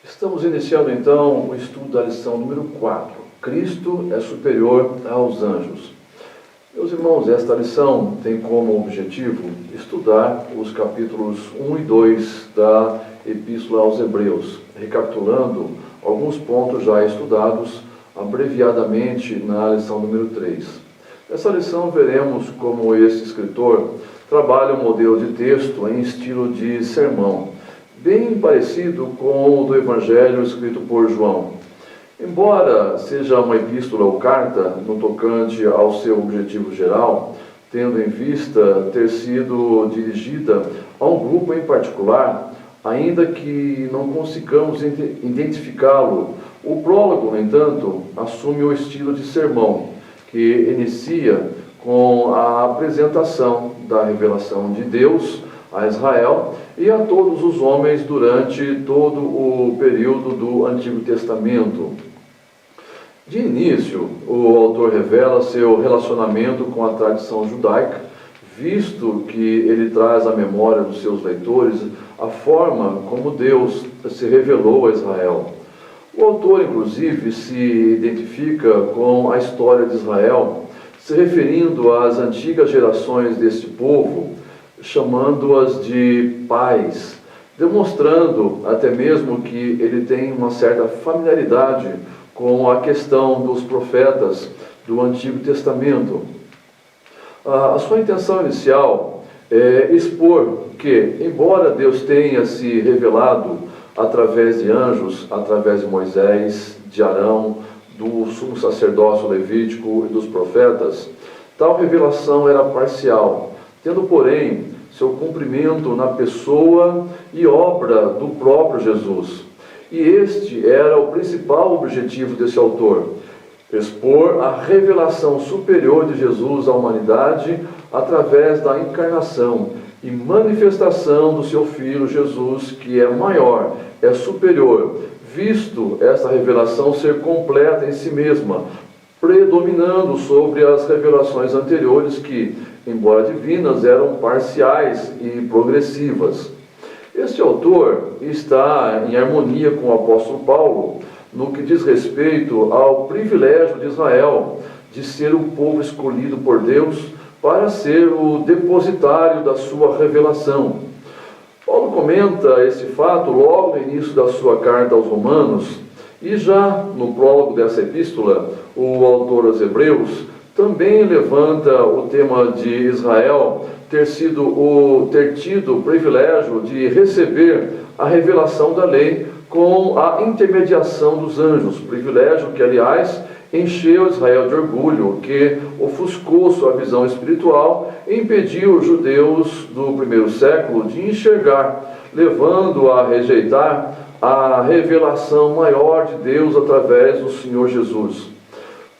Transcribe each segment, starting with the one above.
Estamos iniciando então o estudo da lição número 4. Cristo é superior aos anjos. Meus irmãos, esta lição tem como objetivo estudar os capítulos 1 e 2 da Epístola aos Hebreus, recapitulando alguns pontos já estudados abreviadamente na lição número 3. Nessa lição veremos como esse escritor trabalha um modelo de texto em estilo de sermão, bem parecido com o do Evangelho escrito por João. Embora seja uma epístola ou carta no tocante ao seu objetivo geral, tendo em vista ter sido dirigida a um grupo em particular, ainda que não consigamos identificá-lo, o prólogo, no entanto, assume o estilo de sermão, que inicia com a apresentação da revelação de Deus a Israel e a todos os homens durante todo o período do Antigo Testamento. De início, o autor revela seu relacionamento com a tradição judaica, visto que ele traz à memória dos seus leitores a forma como Deus se revelou a Israel. O autor, inclusive, se identifica com a história de Israel, se referindo às antigas gerações deste povo, chamando-as de pais, demonstrando até mesmo que ele tem uma certa familiaridade com a questão dos profetas do Antigo Testamento. A sua intenção inicial é expor que, embora Deus tenha se revelado através de anjos, através de Moisés, de Arão, do sumo sacerdócio levítico e dos profetas, tal revelação era parcial, tendo, porém, seu cumprimento na pessoa e obra do próprio Jesus. E este era o principal objetivo desse autor: expor a revelação superior de Jesus à humanidade através da encarnação e manifestação do seu Filho Jesus, que é maior, é superior, visto essa revelação ser completa em si mesma, predominando sobre as revelações anteriores que, embora divinas, eram parciais e progressivas. Este autor está em harmonia com o apóstolo Paulo no que diz respeito ao privilégio de Israel de ser o povo escolhido por Deus para ser o depositário da sua revelação. Paulo comenta esse fato logo no início da sua carta aos Romanos, e já no prólogo dessa epístola, o autor aos Hebreus também levanta o tema de Israel ter tido o privilégio de receber a revelação da lei com a intermediação dos anjos, privilégio que, aliás, encheu Israel de orgulho, que ofuscou sua visão espiritual e impediu os judeus do primeiro século de enxergar, levando a rejeitar a revelação maior de Deus através do Senhor Jesus.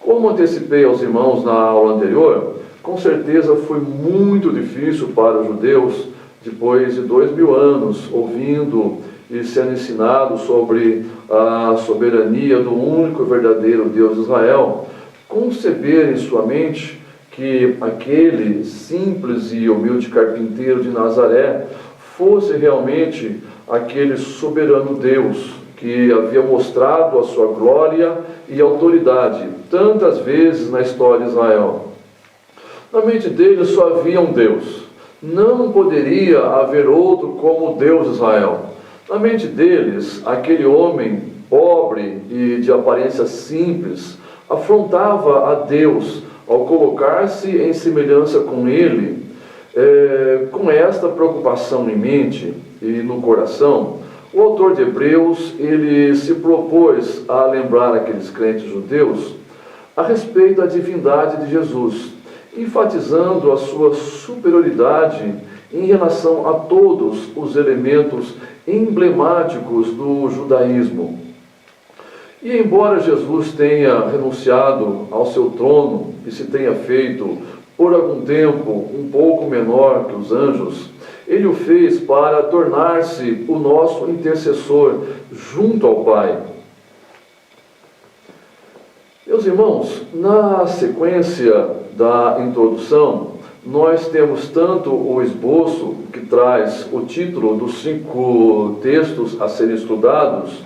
Como antecipei aos irmãos na aula anterior, com certeza foi muito difícil para os judeus, depois de 2000 anos, ouvindo e sendo ensinados sobre a soberania do único e verdadeiro Deus de Israel, conceber em sua mente que aquele simples e humilde carpinteiro de Nazaré fosse realmente aquele soberano Deus que havia mostrado a sua glória e autoridade tantas vezes na história de Israel. Na mente deles só havia um Deus. Não poderia haver outro como o Deus de Israel. Na mente deles, aquele homem pobre e de aparência simples afrontava a Deus ao colocar-se em semelhança com ele. Com esta preocupação em mente e no coração, o autor de Hebreus ele se propôs a lembrar aqueles crentes judeus a respeito da divindade de Jesus, enfatizando a sua superioridade em relação a todos os elementos emblemáticos do judaísmo. E embora Jesus tenha renunciado ao seu trono e se tenha feito por algum tempo um pouco menor que os anjos, ele o fez para tornar-se o nosso intercessor junto ao Pai. Meus irmãos, na sequência da introdução, nós temos tanto o esboço que traz o título dos 5 textos a serem estudados,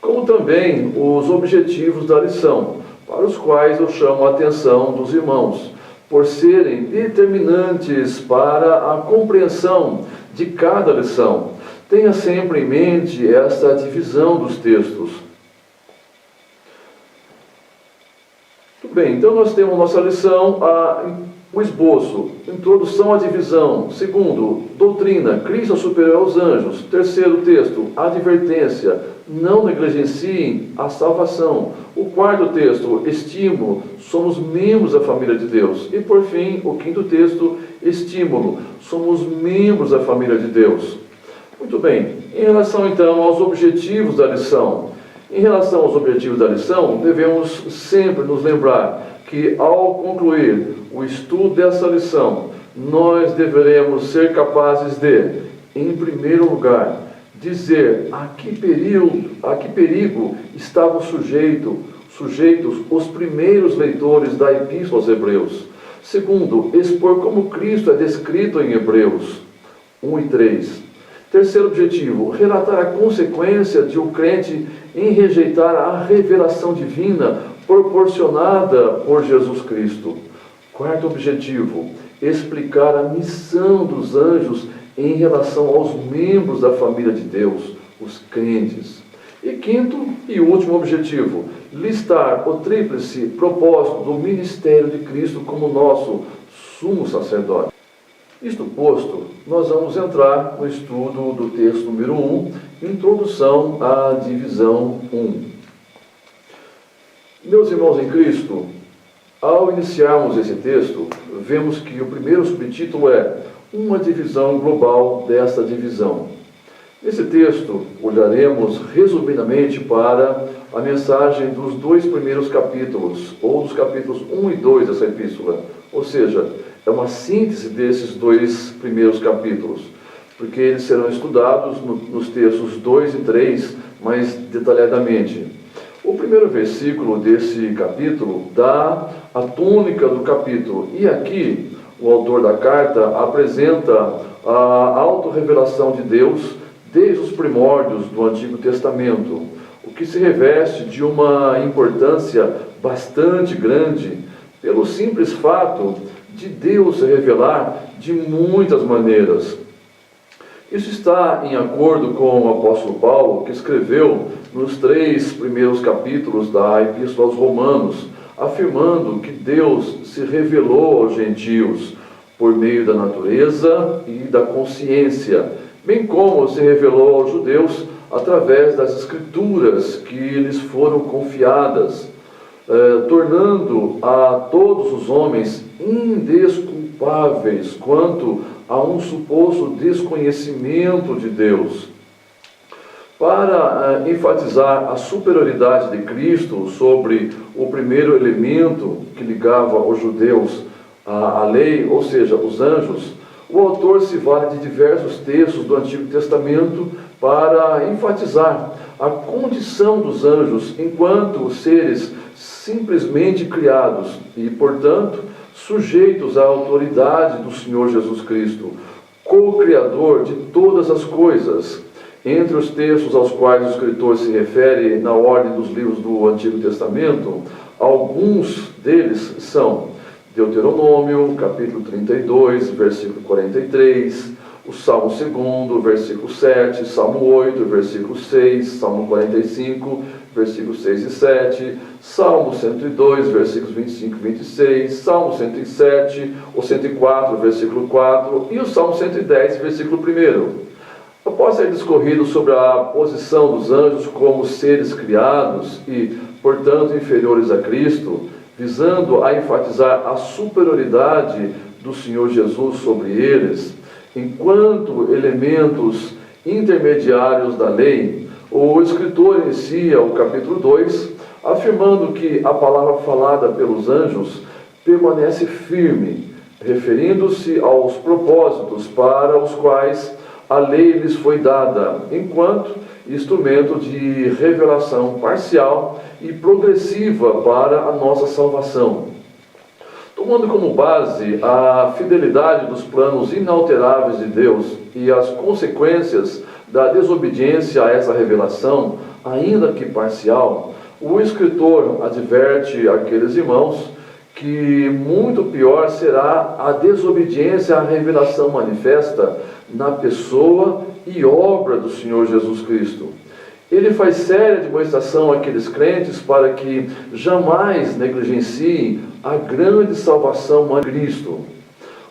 como também os objetivos da lição, para os quais eu chamo a atenção dos irmãos, por serem determinantes para a compreensão de cada lição. Tenha sempre em mente esta divisão dos textos. Muito bem, então nós temos nossa lição, o esboço, introdução à divisão. Segundo, doutrina, Cristo é superior aos anjos. Terceiro texto, advertência, não negligenciem a salvação. O quarto texto, estímulo, somos membros da família de Deus. E por fim, o quinto texto, estímulo, somos membros da família de Deus. Muito bem, em relação então aos objetivos da lição. Em relação aos objetivos da lição, devemos sempre nos lembrar que ao concluir o estudo dessa lição, nós deveremos ser capazes de, em primeiro lugar, dizer a que perigo estavam sujeitos os primeiros leitores da Epístola aos Hebreus. Segundo, expor como Cristo é descrito em Hebreus 1 e 3. Terceiro objetivo, relatar a consequência de um crente em rejeitar a revelação divina proporcionada por Jesus Cristo. Quarto objetivo, explicar a missão dos anjos em relação aos membros da família de Deus, os crentes. E quinto e último objetivo, listar o tríplice propósito do ministério de Cristo como nosso sumo sacerdote. Isto posto, nós vamos entrar no estudo do texto número 1, Introdução à divisão 1. Meus irmãos em Cristo, ao iniciarmos esse texto, vemos que o primeiro subtítulo é uma divisão global desta divisão. Nesse texto, olharemos resumidamente para a mensagem dos dois primeiros capítulos, ou dos capítulos 1 e 2 dessa epístola, ou seja, é uma síntese desses dois primeiros capítulos, porque eles serão estudados nos textos 2 e 3 mais detalhadamente. O primeiro versículo desse capítulo dá a tônica do capítulo, e aqui o autor da carta apresenta a autorrevelação de Deus desde os primórdios do Antigo Testamento, o que se reveste de uma importância bastante grande, pelo simples fato de Deus se revelar de muitas maneiras. Isso está em acordo com o apóstolo Paulo, que escreveu nos 3 primeiros capítulos da Epístola aos Romanos, afirmando que Deus se revelou aos gentios por meio da natureza e da consciência, bem como se revelou aos judeus através das escrituras que lhes foram confiadas, tornando a todos os homens indesculpáveis quanto a um suposto desconhecimento de Deus. Para enfatizar a superioridade de Cristo sobre o primeiro elemento que ligava os judeus à lei, ou seja, os anjos, o autor se vale de diversos textos do Antigo Testamento para enfatizar a condição dos anjos enquanto seres simplesmente criados e, portanto, sujeitos à autoridade do Senhor Jesus Cristo, co-criador de todas as coisas. Entre os textos aos quais o escritor se refere na ordem dos livros do Antigo Testamento, alguns deles são Deuteronômio, capítulo 32, versículo 43, o Salmo 2, versículo 7, Salmo 8, versículo 6, Salmo 45, versículos 6 e 7, Salmo 102, versículos 25 e 26, Salmo 107, o 104, versículo 4 e o Salmo 110, versículo 1. Após ter discorrido sobre a posição dos anjos como seres criados e, portanto, inferiores a Cristo, visando a enfatizar a superioridade do Senhor Jesus sobre eles, enquanto elementos intermediários da lei, o escritor inicia o capítulo 2, afirmando que a palavra falada pelos anjos permanece firme, referindo-se aos propósitos para os quais a lei lhes foi dada, enquanto instrumento de revelação parcial e progressiva para a nossa salvação. Tomando como base a fidelidade dos planos inalteráveis de Deus e as consequências da desobediência a essa revelação, ainda que parcial, o escritor adverte aqueles irmãos que muito pior será a desobediência à revelação manifesta na pessoa e obra do Senhor Jesus Cristo. Ele faz séria demonstração àqueles crentes para que jamais negligenciem a grande salvação de Cristo.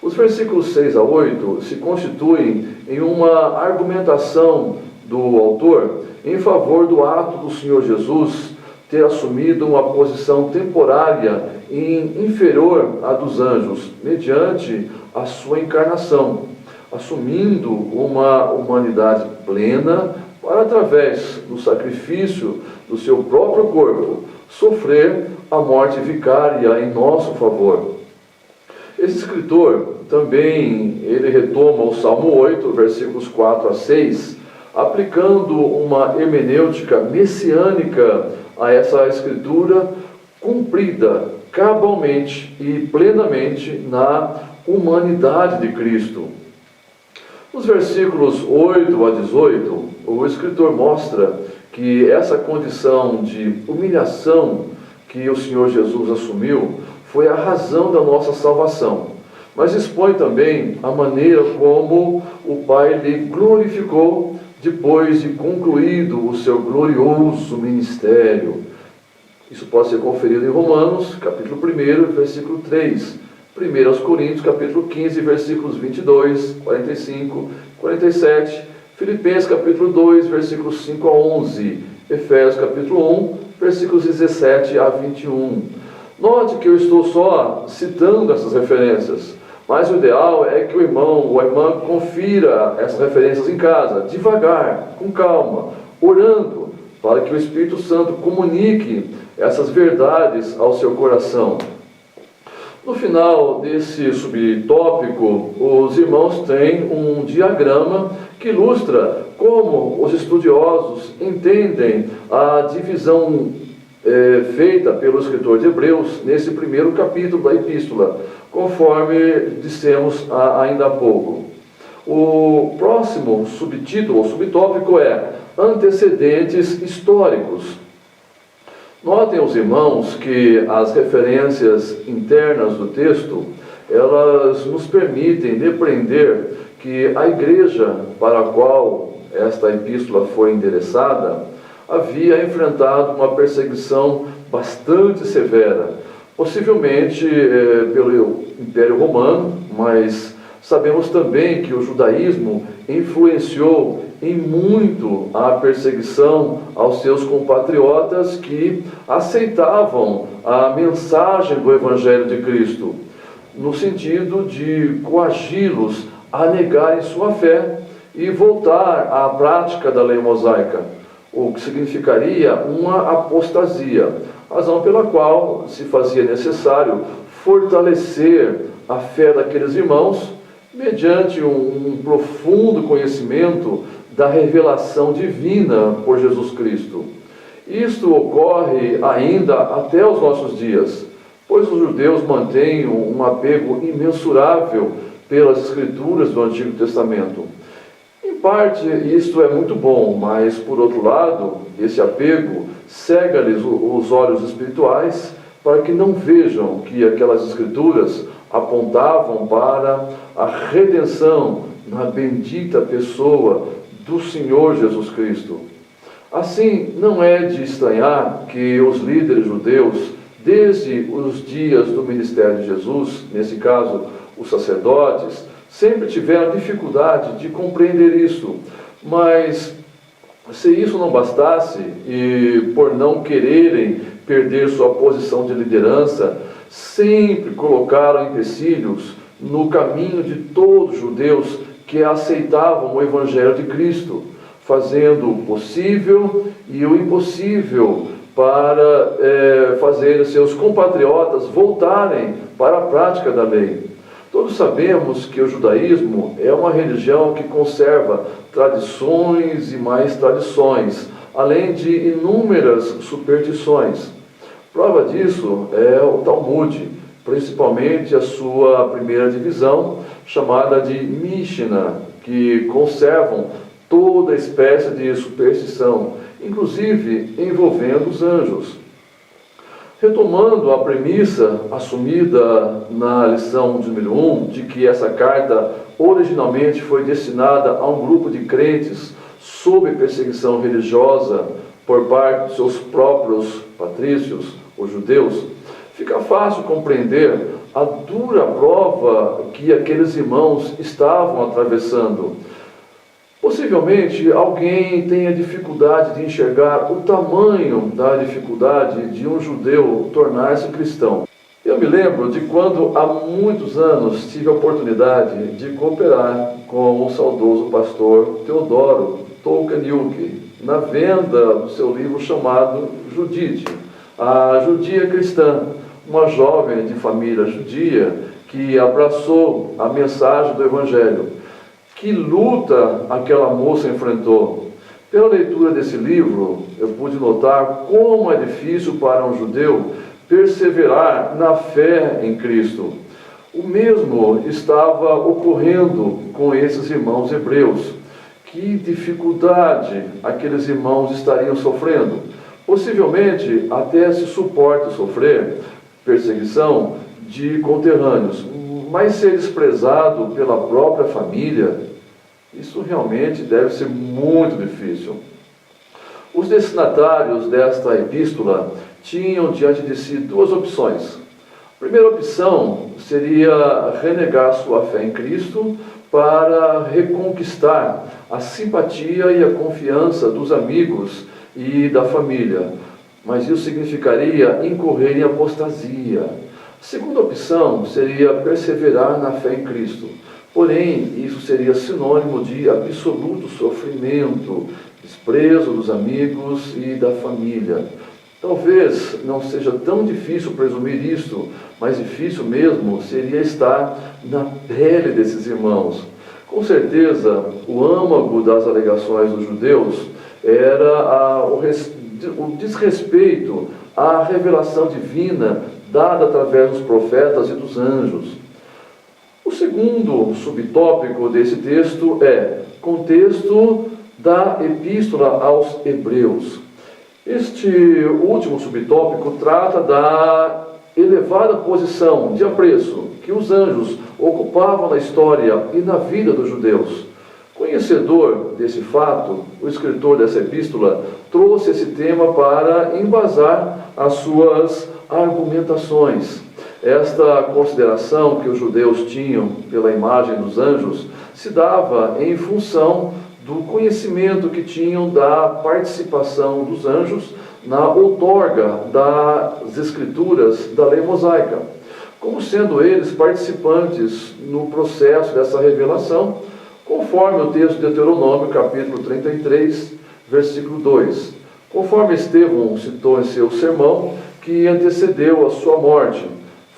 Os versículos 6 a 8 se constituem em uma argumentação do autor em favor do ato do Senhor Jesus ter assumido uma posição temporária e inferior à dos anjos, mediante a sua encarnação, assumindo uma humanidade plena para, através do sacrifício do seu próprio corpo, sofrer a morte vicária em nosso favor. Esse escritor também, ele retoma o Salmo 8, versículos 4 a 6, aplicando uma hermenêutica messiânica a essa escritura, cumprida cabalmente e plenamente na humanidade de Cristo. Nos versículos 8 a 18, o escritor mostra que essa condição de humilhação que o Senhor Jesus assumiu foi a razão da nossa salvação, mas expõe também a maneira como o Pai lhe glorificou depois de concluído o seu glorioso ministério. Isso pode ser conferido em Romanos, capítulo 1, versículo 3, 1 Coríntios, capítulo 15, versículos 22, 45, 47, Filipenses, capítulo 2, versículos 5 a 11, Efésios, capítulo 1, versículos 17 a 21. Note que eu estou só citando essas referências, mas o ideal é que o irmão ou a irmã confira essas referências em casa, devagar, com calma, orando, para que o Espírito Santo comunique essas verdades ao seu coração. No final desse subtópico, os irmãos têm um diagrama que ilustra como os estudiosos entendem a divisão feita pelo escritor de Hebreus nesse primeiro capítulo da epístola, conforme dissemos ainda há pouco. O próximo subtítulo, ou subtópico, é antecedentes históricos. Notem os irmãos que as referências internas do texto, elas nos permitem depreender que a igreja para a qual esta epístola foi endereçada havia enfrentado uma perseguição bastante severa, possivelmente pelo Império Romano, mas sabemos também que o judaísmo influenciou em muito a perseguição aos seus compatriotas que aceitavam a mensagem do Evangelho de Cristo, no sentido de coagi-los a negarem sua fé e voltar à prática da lei mosaica, o que significaria uma apostasia, razão pela qual se fazia necessário fortalecer a fé daqueles irmãos mediante um profundo conhecimento da revelação divina por Jesus Cristo. Isto ocorre ainda até os nossos dias, pois os judeus mantêm um apego imensurável pelas Escrituras do Antigo Testamento. Em parte, isto é muito bom, mas, por outro lado, esse apego cega-lhes os olhos espirituais para que não vejam que aquelas Escrituras apontavam para a redenção na bendita pessoa do Senhor Jesus Cristo. Assim, não é de estranhar que os líderes judeus, desde os dias do ministério de Jesus, nesse caso, os sacerdotes, sempre tiveram dificuldade de compreender isso. Mas, se isso não bastasse, e por não quererem perder sua posição de liderança, sempre colocaram empecilhos no caminho de todos os judeus que aceitavam o Evangelho de Cristo, fazendo o possível e o impossível para fazer seus compatriotas voltarem para a prática da lei. Todos sabemos que o judaísmo é uma religião que conserva tradições e mais tradições, além de inúmeras superstições. Prova disso é o Talmud, principalmente a sua primeira divisão, chamada de Mishnah, que conservam toda espécie de superstição, inclusive envolvendo os anjos. Retomando a premissa assumida na lição de número 1, de que essa carta originalmente foi destinada a um grupo de crentes sob perseguição religiosa por parte dos seus próprios patrícios, os judeus, fica fácil compreender a dura prova que aqueles irmãos estavam atravessando. Possivelmente alguém tenha dificuldade de enxergar o tamanho da dificuldade de um judeu tornar-se cristão. Eu me lembro de quando há muitos anos tive a oportunidade de cooperar com o saudoso pastor Teodoro Tolkaniuk na venda do seu livro chamado Judite, a judia cristã, uma jovem de família judia que abraçou a mensagem do Evangelho. Que luta aquela moça enfrentou! Pela leitura desse livro, eu pude notar como é difícil para um judeu perseverar na fé em Cristo. O mesmo estava ocorrendo com esses irmãos hebreus. Que dificuldade aqueles irmãos estariam sofrendo! Possivelmente até se suporta sofrer perseguição de conterrâneos, mas ser desprezado pela própria família, isso realmente deve ser muito difícil. Os destinatários desta epístola tinham diante de si duas opções. A primeira opção seria renegar sua fé em Cristo para reconquistar a simpatia e a confiança dos amigos e da família, mas isso significaria incorrer em apostasia. A segunda opção seria perseverar na fé em Cristo. Porém, isso seria sinônimo de absoluto sofrimento, desprezo dos amigos e da família. Talvez não seja tão difícil presumir isto, mas difícil mesmo seria estar na pele desses irmãos. Com certeza, o âmago das alegações dos judeus era o desrespeito à revelação divina dada através dos profetas e dos anjos. O segundo subtópico desse texto é contexto da epístola aos Hebreus. Este último subtópico trata da elevada posição de apreço que os anjos ocupavam na história e na vida dos judeus. Conhecedor desse fato, o escritor dessa epístola trouxe esse tema para embasar as suas argumentações. Esta consideração que os judeus tinham pela imagem dos anjos se dava em função do conhecimento que tinham da participação dos anjos na outorga das escrituras da lei mosaica, como sendo eles participantes no processo dessa revelação, conforme o texto de Deuteronômio, capítulo 33, versículo 2. Conforme Estevão citou em seu sermão, que antecedeu a sua morte,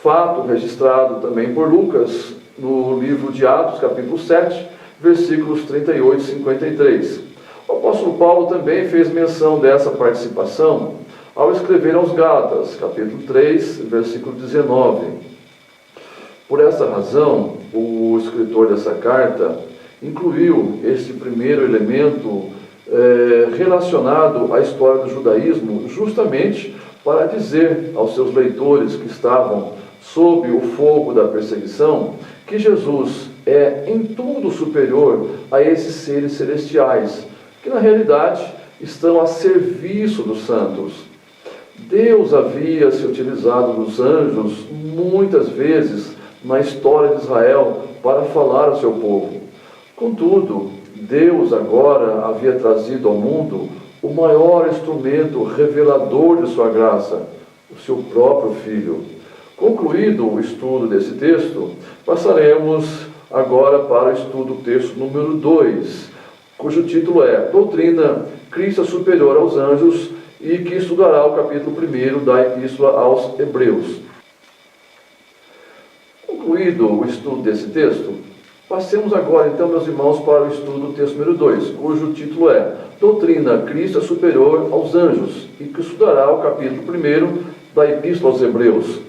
fato registrado também por Lucas, no livro de Atos, capítulo 7, versículos 38 e 53. O apóstolo Paulo também fez menção dessa participação ao escrever aos Gálatas, capítulo 3, versículo 19. Por essa razão, o escritor dessa carta incluiu este primeiro elemento relacionado à história do judaísmo, justamente para dizer aos seus leitores que estavam sob o fogo da perseguição que Jesus é em tudo superior a esses seres celestiais, que na realidade estão a serviço dos santos. Deus havia se utilizado dos anjos muitas vezes na história de Israel para falar ao seu povo. Contudo, Deus agora havia trazido ao mundo o maior instrumento revelador de sua graça, o seu próprio Filho. Concluído o estudo desse texto, passaremos agora para o estudo do texto número 2, cujo título é Doutrina, Cristo é superior aos anjos, e que estudará o capítulo 1 da Epístola aos Hebreus. Concluído o estudo desse texto, passemos agora então, meus irmãos, para o estudo do texto número 2, cujo título é Doutrina, Cristo é superior aos anjos, e que estudará o capítulo 1 da Epístola aos Hebreus.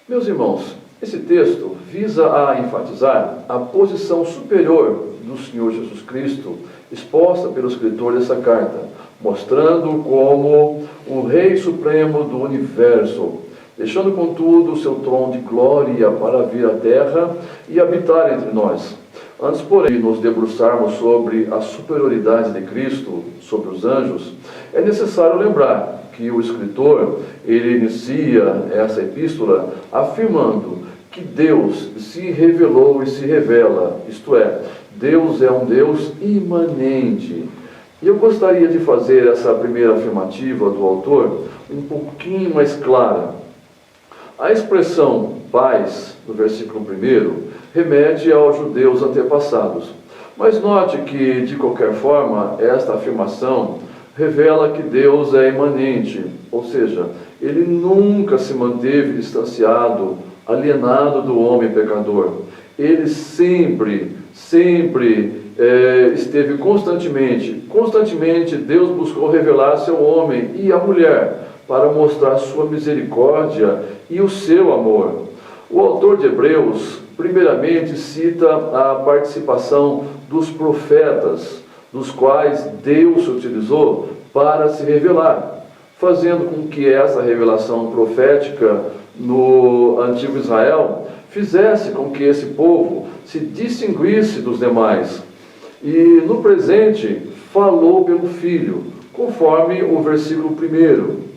Meus irmãos, esse texto visa a enfatizar a posição superior do Senhor Jesus Cristo exposta pelo escritor dessa carta, mostrando como o Rei Supremo do Universo, deixando contudo o seu trono de glória para vir à terra e habitar entre nós. Antes, porém, de nos debruçarmos sobre a superioridade de Cristo sobre os anjos, é necessário lembrar que o escritor, ele inicia essa epístola afirmando que Deus se revelou e se revela, isto é, Deus é um Deus imanente. E eu gostaria de fazer essa primeira afirmativa do autor um pouquinho mais clara. A expressão paz, no versículo 1, remete aos judeus antepassados. Mas note que, de qualquer forma, esta afirmação revela que Deus é imanente, ou seja, ele nunca se manteve distanciado, alienado do homem pecador. Ele sempre esteve constantemente Deus buscou revelar-se ao homem e à mulher para mostrar sua misericórdia e o seu amor. O autor de Hebreus, primeiramente, cita a participação dos profetas, dos quais Deus se utilizou para se revelar, fazendo com que essa revelação profética no antigo Israel fizesse com que esse povo se distinguisse dos demais. E no presente falou pelo Filho, conforme o versículo 1.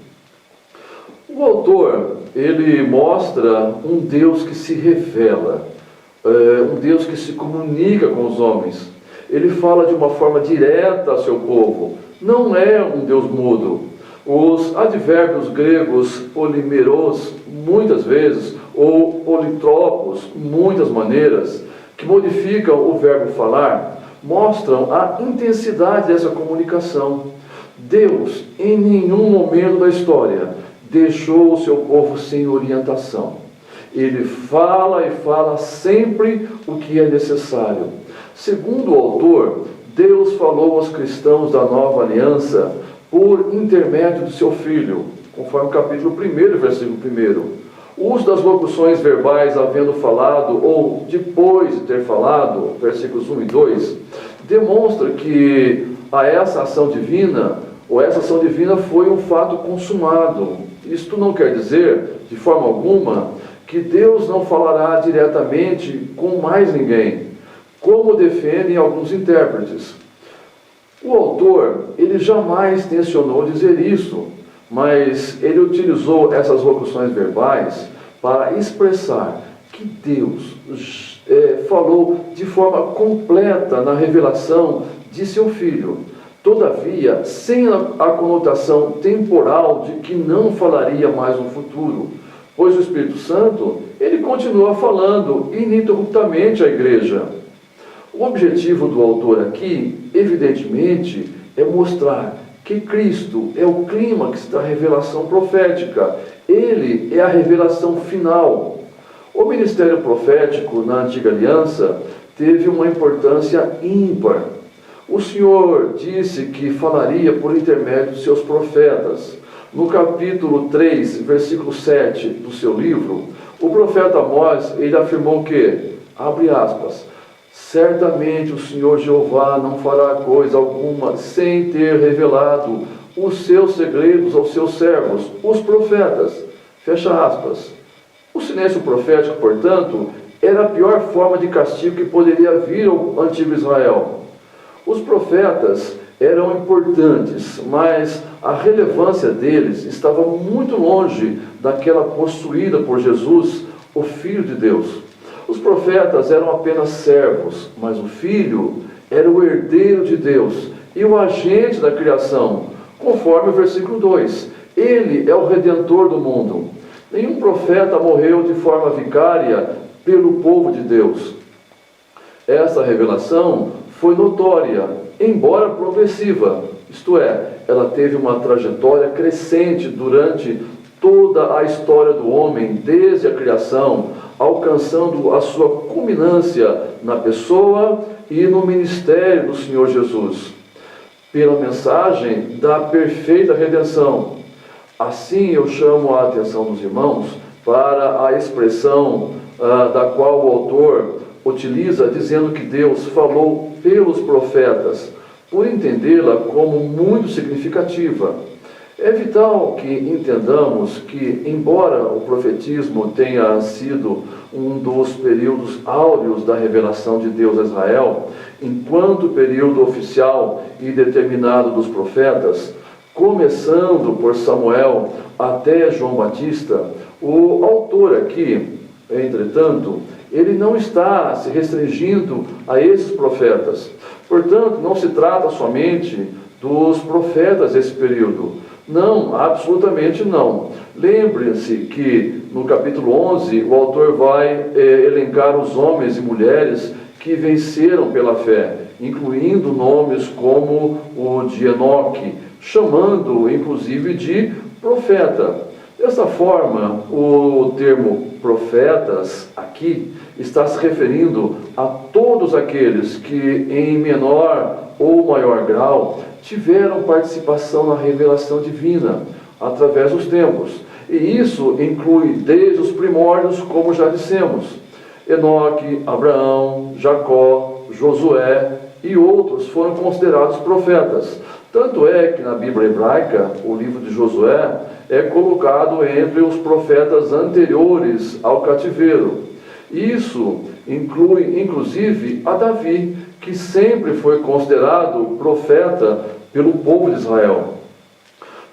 O autor, ele mostra um Deus que se revela, um Deus que se comunica com os homens. Ele fala de uma forma direta ao seu povo, não é um Deus mudo. Os advérbios gregos polimeros, muitas vezes, ou politropos, muitas maneiras, que modificam o verbo falar, mostram a intensidade dessa comunicação. Deus, em nenhum momento da história, deixou o seu povo sem orientação. Ele fala e fala sempre o que é necessário. Segundo o autor, Deus falou aos cristãos da nova aliança por intermédio do seu Filho, conforme o capítulo 1, versículo 1. O uso das locuções verbais, havendo falado ou depois de ter falado, versículos 1 e 2, demonstra que essa ação divina foi um fato consumado. Isto não quer dizer, de forma alguma, que Deus não falará diretamente com mais ninguém, como defendem alguns intérpretes. O autor, ele jamais tencionou dizer isso, mas ele utilizou essas locuções verbais para expressar que Deus falou de forma completa na revelação de seu Filho. Todavia, sem a conotação temporal de que não falaria mais no futuro, pois o Espírito Santo, ele continua falando ininterruptamente à igreja. O objetivo do autor aqui, evidentemente, é mostrar que Cristo é o clímax da revelação profética. Ele é a revelação final. O ministério profético na Antiga Aliança teve uma importância ímpar. O Senhor disse que falaria por intermédio de seus profetas. No capítulo 3, versículo 7 do seu livro, o profeta Amós, ele afirmou que, abre aspas, certamente o Senhor Jeová não fará coisa alguma sem ter revelado os seus segredos aos seus servos, os profetas. Fecha aspas. O silêncio profético, portanto, era a pior forma de castigo que poderia vir ao antigo Israel. Os profetas eram importantes, mas a relevância deles estava muito longe daquela possuída por Jesus, o Filho de Deus. Os profetas eram apenas servos, mas o Filho era o herdeiro de Deus e o agente da criação, conforme o versículo 2. Ele é o redentor do mundo. Nenhum profeta morreu de forma vicária pelo povo de Deus. Essa revelação foi notória, embora progressiva, isto é, ela teve uma trajetória crescente durante toda a história do homem, desde a criação, alcançando a sua culminância na pessoa e no ministério do Senhor Jesus, pela mensagem da perfeita redenção. Assim eu chamo a atenção dos irmãos para a expressão da qual o autor utiliza, dizendo que Deus falou pelos profetas, por entendê-la como muito significativa. É vital que entendamos que, embora o profetismo tenha sido um dos períodos áureos da revelação de Deus a Israel, enquanto período oficial e determinado dos profetas, começando por Samuel até João Batista, o autor aqui, entretanto, ele não está se restringindo a esses profetas. Portanto, não se trata somente dos profetas desse período. Não, absolutamente não. Lembre-se que no capítulo 11 o autor vai elencar os homens e mulheres que venceram pela fé, incluindo nomes como o de Enoque, chamando inclusive de profeta. Dessa forma, o termo profetas aqui está se referindo a todos aqueles que, em menor ou maior grau, tiveram participação na revelação divina através dos tempos. E isso inclui desde os primórdios, como já dissemos, Enoque, Abraão, Jacó, Josué e outros foram considerados profetas. Tanto é que na Bíblia hebraica, o livro de Josué é colocado entre os profetas anteriores ao cativeiro. Isso inclui, inclusive, a Davi, que sempre foi considerado profeta pelo povo de Israel.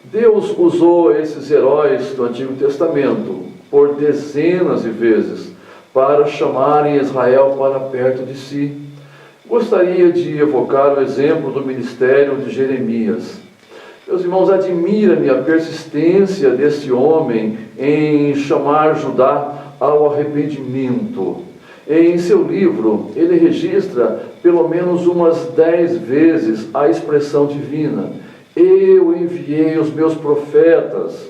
Deus usou esses heróis do Antigo Testamento por dezenas de vezes para chamarem Israel para perto de si. Gostaria de evocar o exemplo do ministério de Jeremias. Meus irmãos, admira-me a persistência desse homem em chamar Judá ao arrependimento. Em seu livro, ele registra pelo menos umas 10 vezes a expressão divina: eu enviei os meus profetas,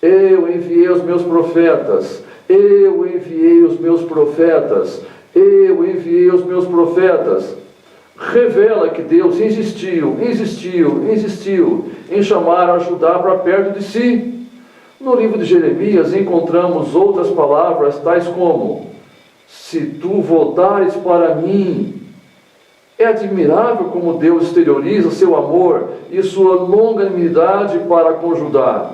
eu enviei os meus profetas, eu enviei os meus profetas, eu enviei os meus profetas. Revela que Deus insistiu em chamar a Judá para perto de si. No livro de Jeremias encontramos outras palavras tais como: se tu voltares para mim. É admirável como Deus exterioriza seu amor e sua longanimidade para com Judá.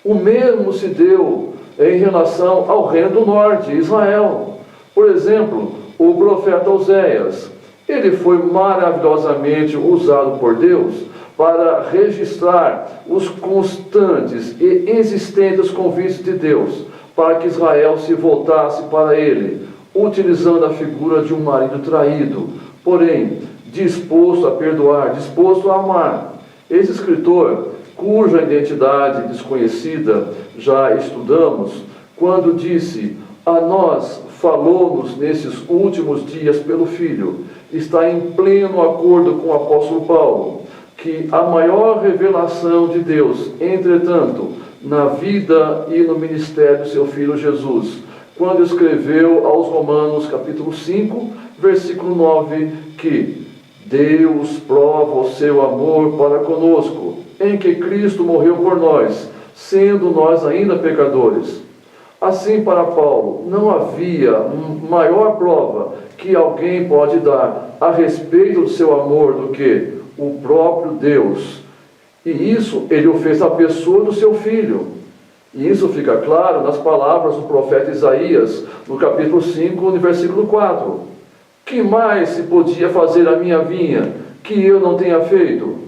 O mesmo se deu em relação ao reino do norte, Israel. Por exemplo, o profeta Oséias. Ele foi maravilhosamente usado por Deus para registrar os constantes e existentes convites de Deus para que Israel se voltasse para ele, utilizando a figura de um marido traído, porém disposto a perdoar, disposto a amar. Esse escritor, cuja identidade desconhecida já estudamos, quando disse: a nós falou-nos nesses últimos dias pelo Filho, está em pleno acordo com o apóstolo Paulo, que a maior revelação de Deus, entretanto, na vida e no ministério do seu Filho Jesus, quando escreveu aos Romanos capítulo 5, versículo 9, que Deus prova o seu amor para conosco, em que Cristo morreu por nós, sendo nós ainda pecadores. Assim, para Paulo, não havia maior prova que alguém pode dar a respeito do seu amor do que o próprio Deus. E isso ele o fez na pessoa do seu Filho. E isso fica claro nas palavras do profeta Isaías, no capítulo 5, no versículo 4. Que mais se podia fazer a minha vinha que eu não tenha feito?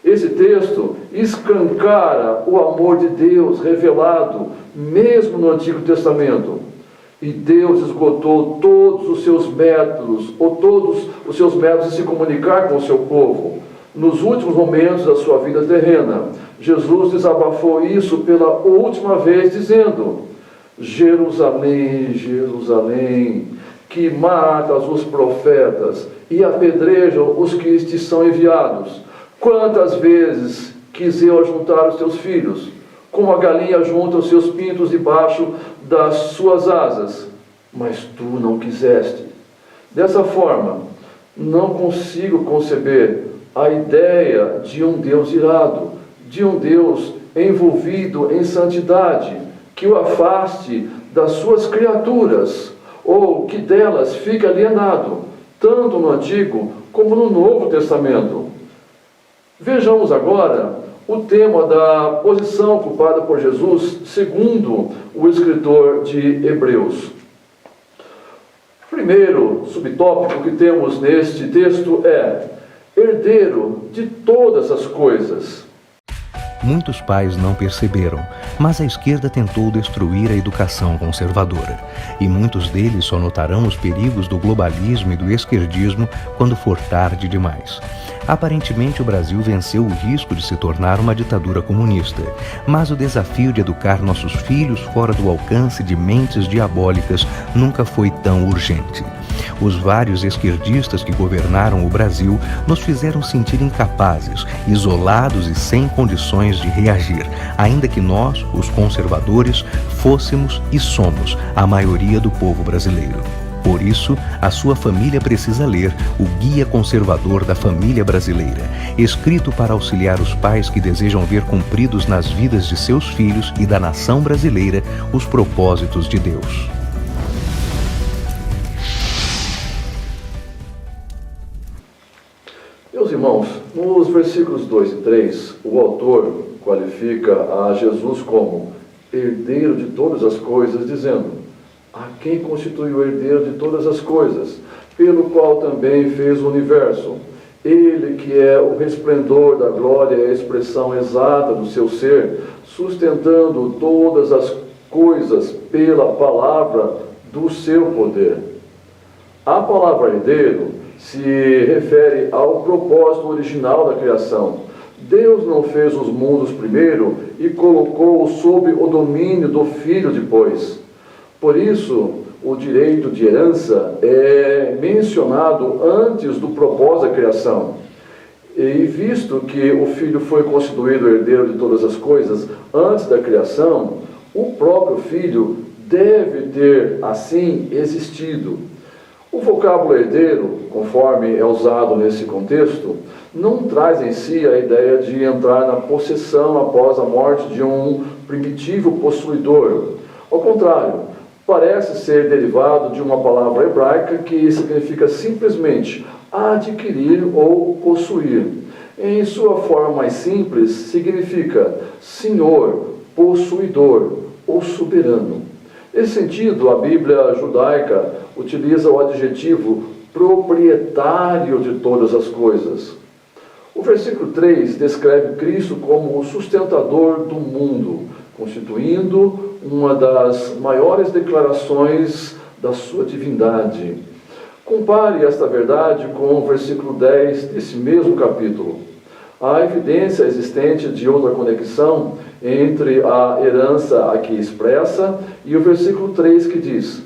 Esse texto escancara o amor de Deus revelado mesmo no Antigo Testamento. E Deus esgotou todos os seus métodos de se comunicar com o seu povo. Nos últimos momentos da sua vida terrena, Jesus desabafou isso pela última vez, dizendo: Jerusalém, Jerusalém, que matas os profetas e apedrejam os que te são enviados. Quantas vezes quis eu ajuntar os teus filhos, como a galinha junta os seus pintos debaixo das suas asas, mas tu não quiseste. Dessa forma, não consigo conceber a ideia de um Deus irado, de um Deus envolvido em santidade, que o afaste das suas criaturas, ou que delas fique alienado, tanto no Antigo como no Novo Testamento. Vejamos agora o tema da posição ocupada por Jesus, segundo o escritor de Hebreus. O primeiro subtópico que temos neste texto é herdeiro de todas as coisas. Muitos pais não perceberam, mas a esquerda tentou destruir a educação conservadora. E muitos deles só notarão os perigos do globalismo e do esquerdismo quando for tarde demais. Aparentemente, o Brasil venceu o risco de se tornar uma ditadura comunista, mas o desafio de educar nossos filhos fora do alcance de mentes diabólicas nunca foi tão urgente. Os vários esquerdistas que governaram o Brasil nos fizeram sentir incapazes, isolados e sem condições de reagir, ainda que nós, os conservadores, fôssemos e somos a maioria do povo brasileiro. Por isso, a sua família precisa ler o Guia Conservador da Família Brasileira, escrito para auxiliar os pais que desejam ver cumpridos nas vidas de seus filhos e da nação brasileira os propósitos de Deus. Meus irmãos, nos versículos 2 e 3, o autor qualifica a Jesus como herdeiro de todas as coisas, dizendo: a quem constitui o herdeiro de todas as coisas, pelo qual também fez o universo. Ele que é o resplendor da glória e a expressão exata do seu ser, sustentando todas as coisas pela palavra do seu poder. A palavra herdeiro se refere ao propósito original da criação. Deus não fez os mundos primeiro e colocou-os sob o domínio do Filho depois. Por isso, o direito de herança é mencionado antes do propósito da criação. E visto que o Filho foi constituído herdeiro de todas as coisas antes da criação, o próprio Filho deve ter, assim, existido. O vocábulo herdeiro, conforme é usado nesse contexto, não traz em si a ideia de entrar na possessão após a morte de um primitivo possuidor. Ao contrário, parece ser derivado de uma palavra hebraica que significa simplesmente adquirir ou possuir. Em sua forma mais simples, significa senhor, possuidor ou soberano. Nesse sentido, a Bíblia judaica utiliza o adjetivo proprietário de todas as coisas. O versículo 3 descreve Cristo como o sustentador do mundo, constituindo uma das maiores declarações da sua divindade. Compare esta verdade com o versículo 10 desse mesmo capítulo. Há evidência existente de outra conexão entre a herança aqui expressa e o versículo 3 que diz: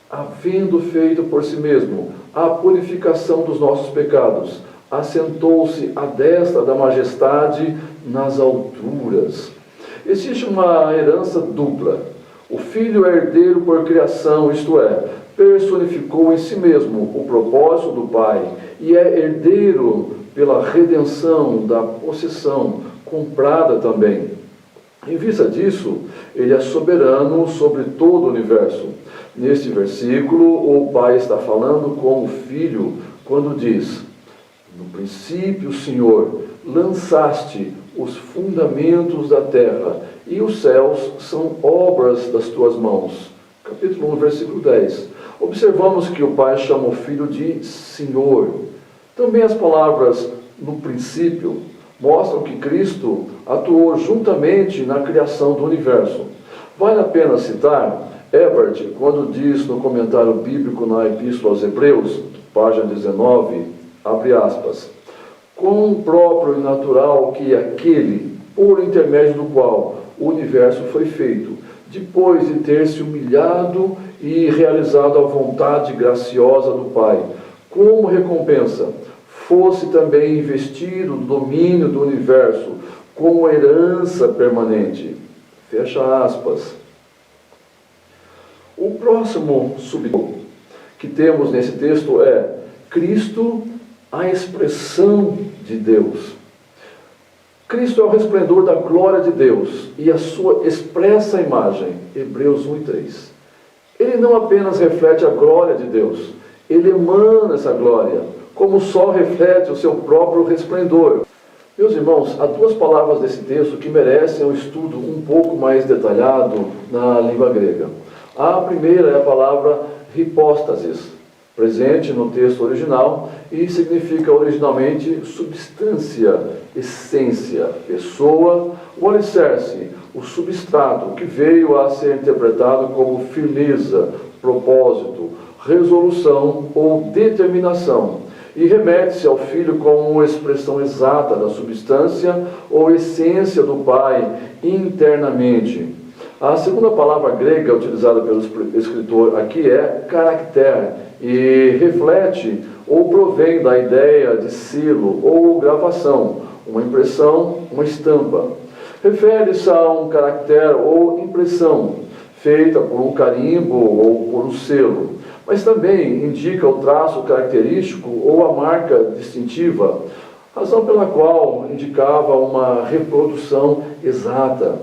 havendo feito por si mesmo a purificação dos nossos pecados, assentou-se à destra da majestade nas alturas. Existe uma herança dupla. O Filho é herdeiro por criação, isto é, personificou em si mesmo o propósito do Pai e é herdeiro pela redenção da possessão, comprada também. Em vista disso, ele é soberano sobre todo o universo. Neste versículo, o Pai está falando com o Filho quando diz: no princípio, Senhor, lançaste os fundamentos da terra, e os céus são obras das tuas mãos. Capítulo 1, versículo 10. Observamos que o Pai chama o Filho de Senhor. Também as palavras no princípio mostram que Cristo atuou juntamente na criação do universo. Vale a pena citar Ebert, quando diz no comentário bíblico na Epístola aos Hebreus, página 19, abre aspas: quão próprio e natural que aquele, por intermédio do qual o universo foi feito, depois de ter se humilhado e realizado a vontade graciosa do Pai, como recompensa, fosse também investido no domínio do universo, como herança permanente. Fecha aspas. O próximo subtópico que temos nesse texto é Cristo, a expressão de Deus. Cristo é o resplendor da glória de Deus e a sua expressa imagem, Hebreus 1 e 3. Ele não apenas reflete a glória de Deus, ele emana essa glória, como o sol reflete o seu próprio resplendor. Meus irmãos, há duas palavras desse texto que merecem um estudo um pouco mais detalhado na língua grega. A primeira é a palavra hipóstasis, presente no texto original e significa originalmente substância, essência, pessoa, o alicerce, o substrato, que veio a ser interpretado como firmeza, propósito, resolução ou determinação, e remete-se ao Filho como expressão exata da substância ou essência do Pai internamente. A segunda palavra grega utilizada pelo escritor aqui é caractere e reflete ou provém da ideia de selo ou gravação, uma impressão, uma estampa. Refere-se a um caractere ou impressão feita por um carimbo ou por um selo, mas também indica o traço característico ou a marca distintiva, razão pela qual indicava uma reprodução exata.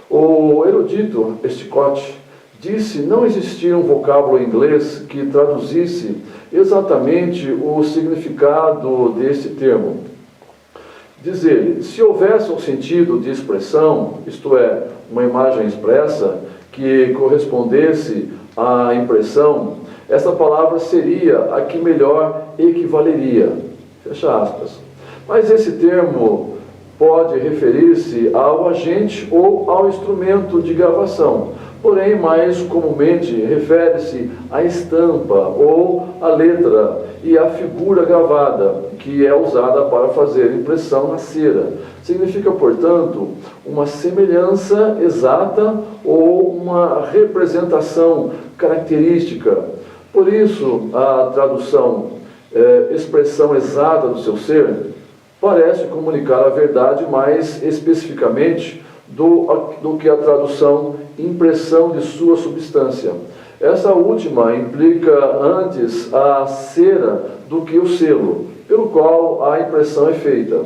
O erudito Scott disse não existir um vocábulo inglês que traduzisse exatamente o significado desse termo. Diz ele, se houvesse um sentido de expressão, isto é, uma imagem expressa, que correspondesse à impressão, essa palavra seria a que melhor equivaleria. Fecha aspas. Mas esse termo pode referir-se ao agente ou ao instrumento de gravação, porém, mais comumente, refere-se à estampa ou à letra e à figura gravada, que é usada para fazer impressão na cera. Significa, portanto, uma semelhança exata ou uma representação característica. Por isso, a tradução expressão exata do seu ser parece comunicar a verdade mais especificamente do que a tradução impressão de sua substância. Essa última implica antes a cera do que o selo, pelo qual a impressão é feita.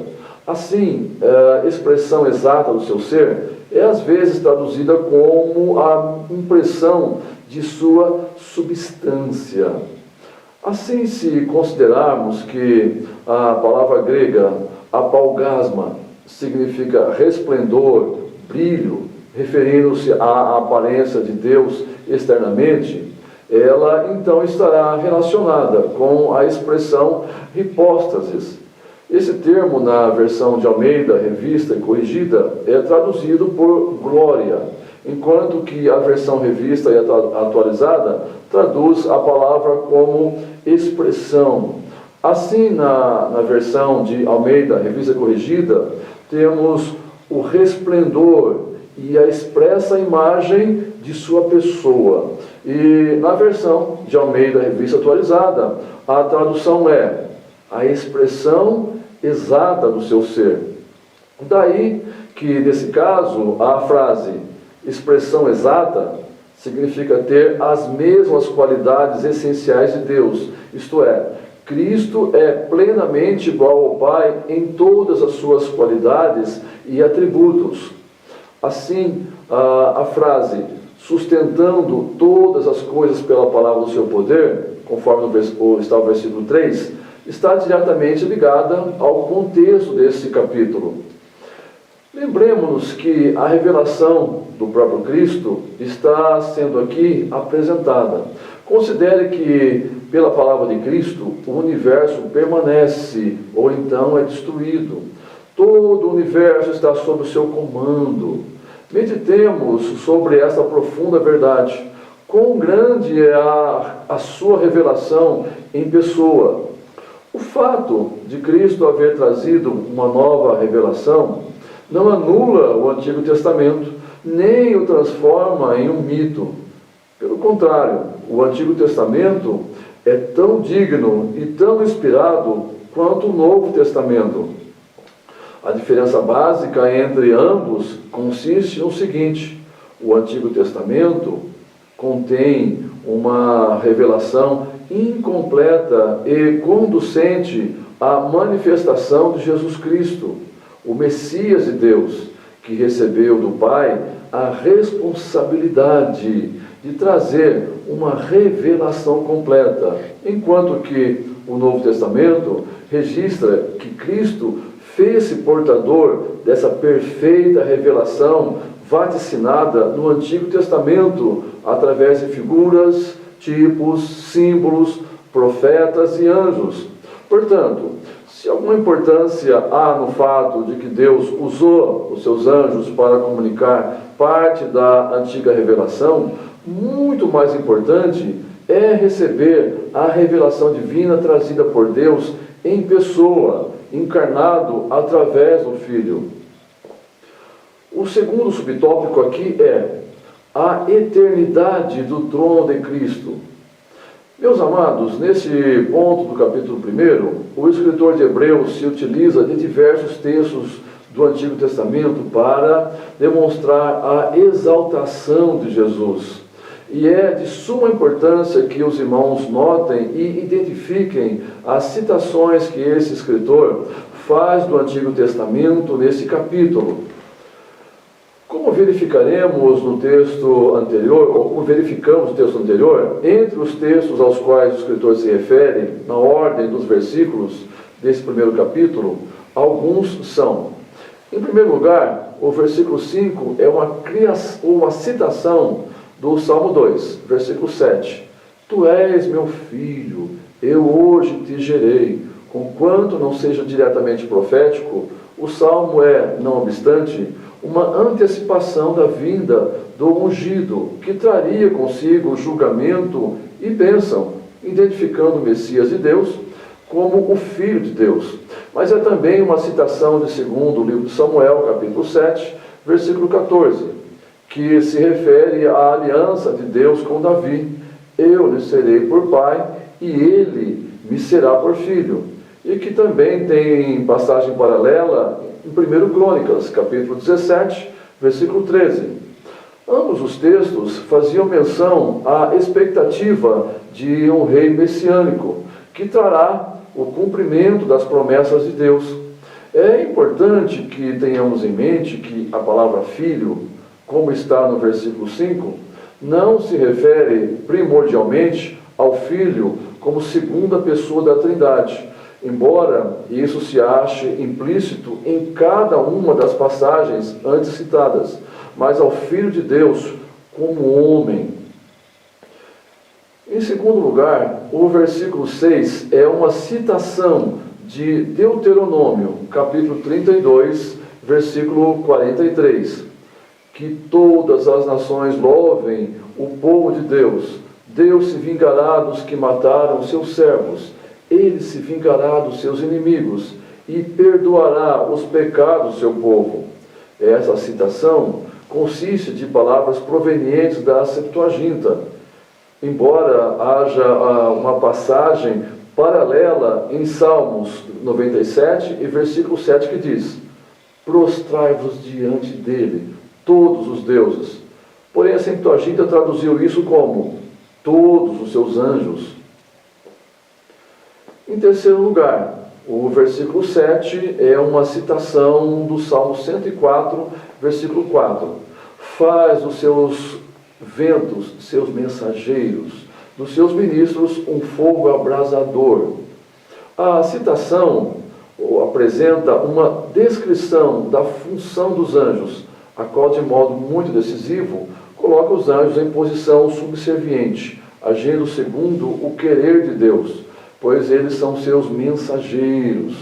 Assim, a expressão exata do seu ser é às vezes traduzida como a impressão de sua substância. Assim, se considerarmos que a palavra grega apalgasma significa resplendor, brilho, referindo-se à aparência de Deus externamente, ela então estará relacionada com a expressão hipóstasis. Esse termo, na versão de Almeida, revista e corrigida, é traduzido por glória, enquanto que a versão revista e atualizada traduz a palavra como expressão. Assim, na versão de Almeida, revista corrigida, temos o resplendor e a expressa imagem de sua pessoa. E na versão de Almeida, revista atualizada, a tradução é a expressão exata do seu ser. Daí que, nesse caso, a frase expressão exata significa ter as mesmas qualidades essenciais de Deus, isto é, Cristo é plenamente igual ao Pai em todas as suas qualidades e atributos. Assim, a frase sustentando todas as coisas pela palavra do seu poder, conforme está o versículo 3, está diretamente ligada ao contexto desse capítulo. Lembremos-nos que a revelação do próprio Cristo está sendo aqui apresentada. Considere que, pela palavra de Cristo, o universo permanece, ou então é destruído. Todo o universo está sob o seu comando. Meditemos sobre essa profunda verdade. Quão grande é a sua revelação em pessoa. O fato de Cristo haver trazido uma nova revelação não anula o Antigo Testamento, nem o transforma em um mito. Pelo contrário, o Antigo Testamento é tão digno e tão inspirado quanto o Novo Testamento. A diferença básica entre ambos consiste no seguinte: o Antigo Testamento contém uma revelação incompleta e conducente à manifestação de Jesus Cristo, o Messias de Deus, que recebeu do Pai a responsabilidade de trazer uma revelação completa, enquanto que o Novo Testamento registra que Cristo fez-se portador dessa perfeita revelação vaticinada no Antigo Testamento, através de figuras, tipos, símbolos, profetas e anjos. Portanto, se alguma importância há no fato de que Deus usou os seus anjos para comunicar parte da antiga revelação, muito mais importante é receber a revelação divina trazida por Deus em pessoa, encarnado através do Filho. O segundo subtópico aqui é a eternidade do trono de Cristo. Meus amados, nesse ponto do capítulo 1, o escritor de Hebreus se utiliza de diversos textos do Antigo Testamento para demonstrar a exaltação de Jesus. E é de suma importância que os irmãos notem e identifiquem as citações que esse escritor faz do Antigo Testamento nesse capítulo. Como verificaremos no texto anterior, ou como verificamos no texto anterior, entre os textos aos quais o escritor se refere, na ordem dos versículos desse primeiro capítulo, alguns são: em primeiro lugar, o versículo 5 é uma citação do Salmo 2, versículo 7. Tu és meu filho, eu hoje te gerei. Conquanto não seja diretamente profético, o Salmo é, não obstante, uma antecipação da vinda do ungido, que traria consigo julgamento e bênção, identificando o Messias de Deus como o Filho de Deus. Mas é também uma citação de segundo livro de Samuel, capítulo 7, versículo 14, que se refere à aliança de Deus com Davi. Eu lhe serei por pai e ele me será por filho. E que também tem passagem paralela em 1 Crônicas, capítulo 17, versículo 13. Ambos os textos faziam menção à expectativa de um rei messiânico, que trará o cumprimento das promessas de Deus. É importante que tenhamos em mente que a palavra filho, como está no versículo 5, não se refere primordialmente ao Filho como segunda pessoa da Trindade, embora isso se ache implícito em cada uma das passagens antes citadas, mas ao Filho de Deus como homem. Em segundo lugar, o versículo 6 é uma citação de Deuteronômio, capítulo 32, versículo 43. Que todas as nações louvem o povo de Deus. Deus se vingará dos que mataram seus servos. Ele se vingará dos seus inimigos e perdoará os pecados do seu povo. Essa citação consiste de palavras provenientes da Septuaginta, embora haja uma passagem paralela em Salmos 97 e versículo 7 que diz: prostrai-vos diante dele, todos os deuses. Porém, a Septuaginta traduziu isso como todos os seus anjos. Em terceiro lugar, o versículo 7 é uma citação do Salmo 104, versículo 4. Faz dos seus ventos seus mensageiros, dos seus ministros um fogo abrasador. A citação apresenta uma descrição da função dos anjos, a qual, de modo muito decisivo, coloca os anjos em posição subserviente, agindo segundo o querer de Deus, pois eles são seus mensageiros.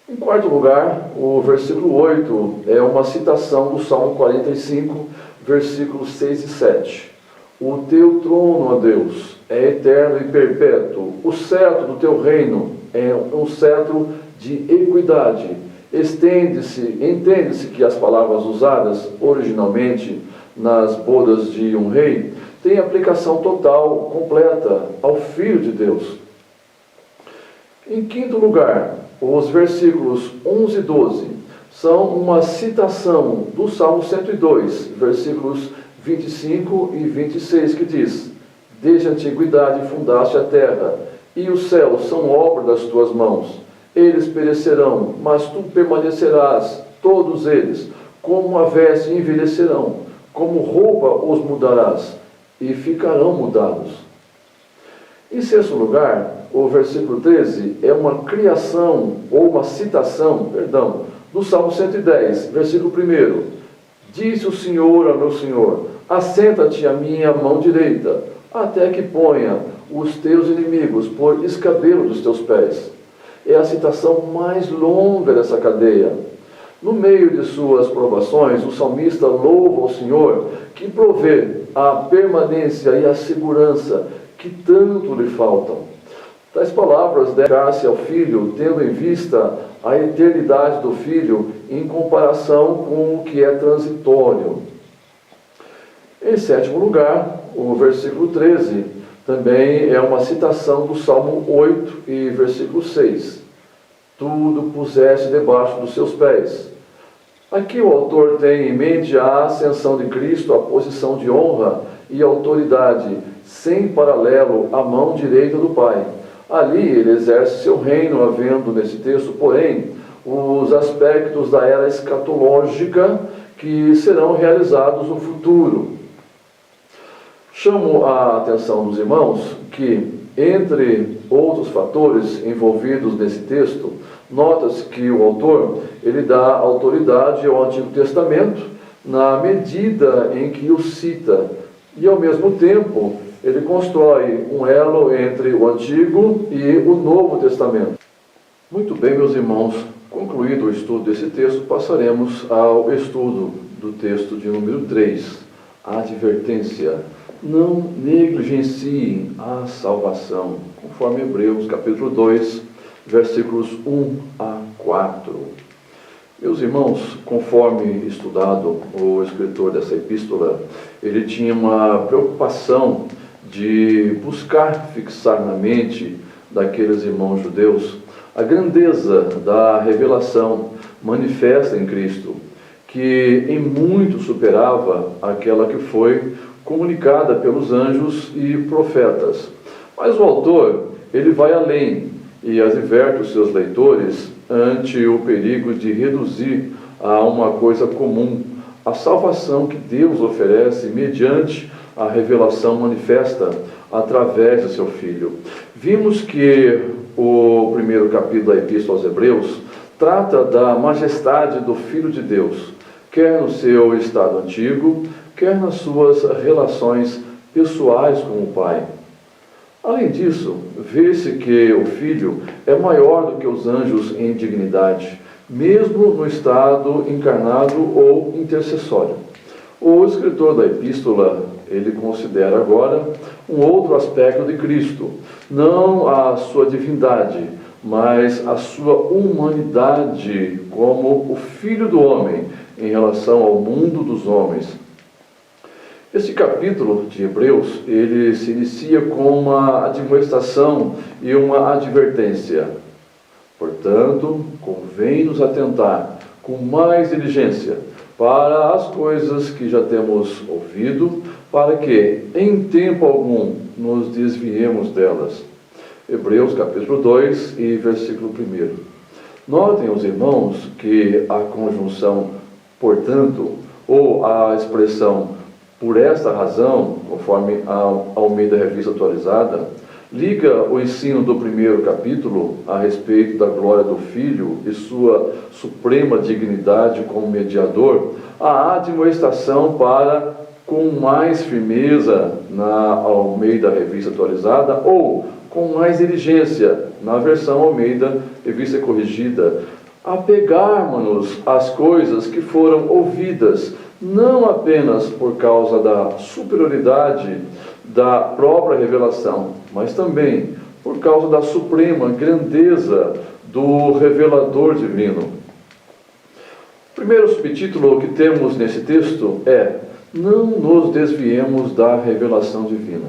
Em quarto lugar, o versículo 8 é uma citação do Salmo 45, versículos 6 e 7. O teu trono, ó Deus, é eterno e perpétuo. O cetro do teu reino é um cetro de equidade. Entende-se que as palavras usadas originalmente nas bodas de um rei têm aplicação total, completa, ao Filho de Deus. Em quinto lugar, os versículos 11 e 12 são uma citação do Salmo 102, versículos 25 e 26, que diz: desde a antiguidade fundaste a terra, e os céus são obra das tuas mãos. Eles perecerão, mas tu permanecerás, todos eles, como uma veste envelhecerão, como roupa os mudarás, e ficarão mudados. Em sexto lugar, o versículo 13 é uma criação, ou uma citação, do Salmo 110, versículo 1. Disse o Senhor ao meu Senhor: assenta-te à minha mão direita, até que ponha os teus inimigos por escabelo dos teus pés. É a citação mais longa dessa cadeia. No meio de suas provações, o salmista louva ao Senhor que provê a permanência e a segurança que tanto lhe faltam. Tais palavras devem-se ao Filho, tendo em vista a eternidade do Filho em comparação com o que é transitório. Em sétimo lugar, o versículo 13 também é uma citação do Salmo 8 e versículo 6. Tudo puseste debaixo dos seus pés. Aqui o autor tem em mente a ascensão de Cristo à posição de honra e autoridade, sem paralelo à mão direita do Pai. Ali ele exerce seu reino, havendo nesse texto, porém, os aspectos da era escatológica que serão realizados no futuro. Chamo a atenção dos irmãos que, entre outros fatores envolvidos nesse texto, nota-se que o autor ele dá autoridade ao Antigo Testamento na medida em que o cita, e ao mesmo tempo ele constrói um elo entre o Antigo e o Novo Testamento. Muito bem, meus irmãos, concluído o estudo desse texto, passaremos ao estudo do texto de número 3, a advertência. Não negligenciem a salvação, conforme Hebreus capítulo 2, versículos 1 a 4. Meus irmãos, conforme estudado, o escritor dessa epístola, ele tinha uma preocupação de buscar fixar na mente daqueles irmãos judeus a grandeza da revelação manifesta em Cristo, que em muito superava aquela que foi comunicada pelos anjos e profetas. Mas o autor, ele vai além e adverte os seus leitores ante o perigo de reduzir a uma coisa comum a salvação que Deus oferece mediante a revelação manifesta através de seu Filho. Vimos que o primeiro capítulo da Epístola aos Hebreus trata da majestade do Filho de Deus, quer no seu estado antigo, quer nas suas relações pessoais com o Pai. Além disso, vê-se que o Filho é maior do que os anjos em dignidade, mesmo no estado encarnado ou intercessório. O escritor da epístola, ele considera agora um outro aspecto de Cristo, não a sua divindade, mas a sua humanidade como o Filho do homem em relação ao mundo dos homens. Este capítulo de Hebreus, ele se inicia com uma admoestação e uma advertência. Portanto, convém nos atentar com mais diligência para as coisas que já temos ouvido, para que, em tempo algum, nos desviemos delas. Hebreus capítulo 2 e versículo 1. Notem os irmãos que a conjunção portanto, ou a expressão por esta razão, conforme a Almeida Revista Atualizada, liga o ensino do primeiro capítulo a respeito da glória do Filho e sua suprema dignidade como mediador à admoestação para, com mais firmeza na Almeida Revista Atualizada, ou com mais diligência na versão Almeida Revista Corrigida, apegarmos-nos às coisas que foram ouvidas, não apenas por causa da superioridade da própria revelação, mas também por causa da suprema grandeza do revelador divino. O primeiro subtítulo que temos nesse texto é: não nos desviemos da revelação divina.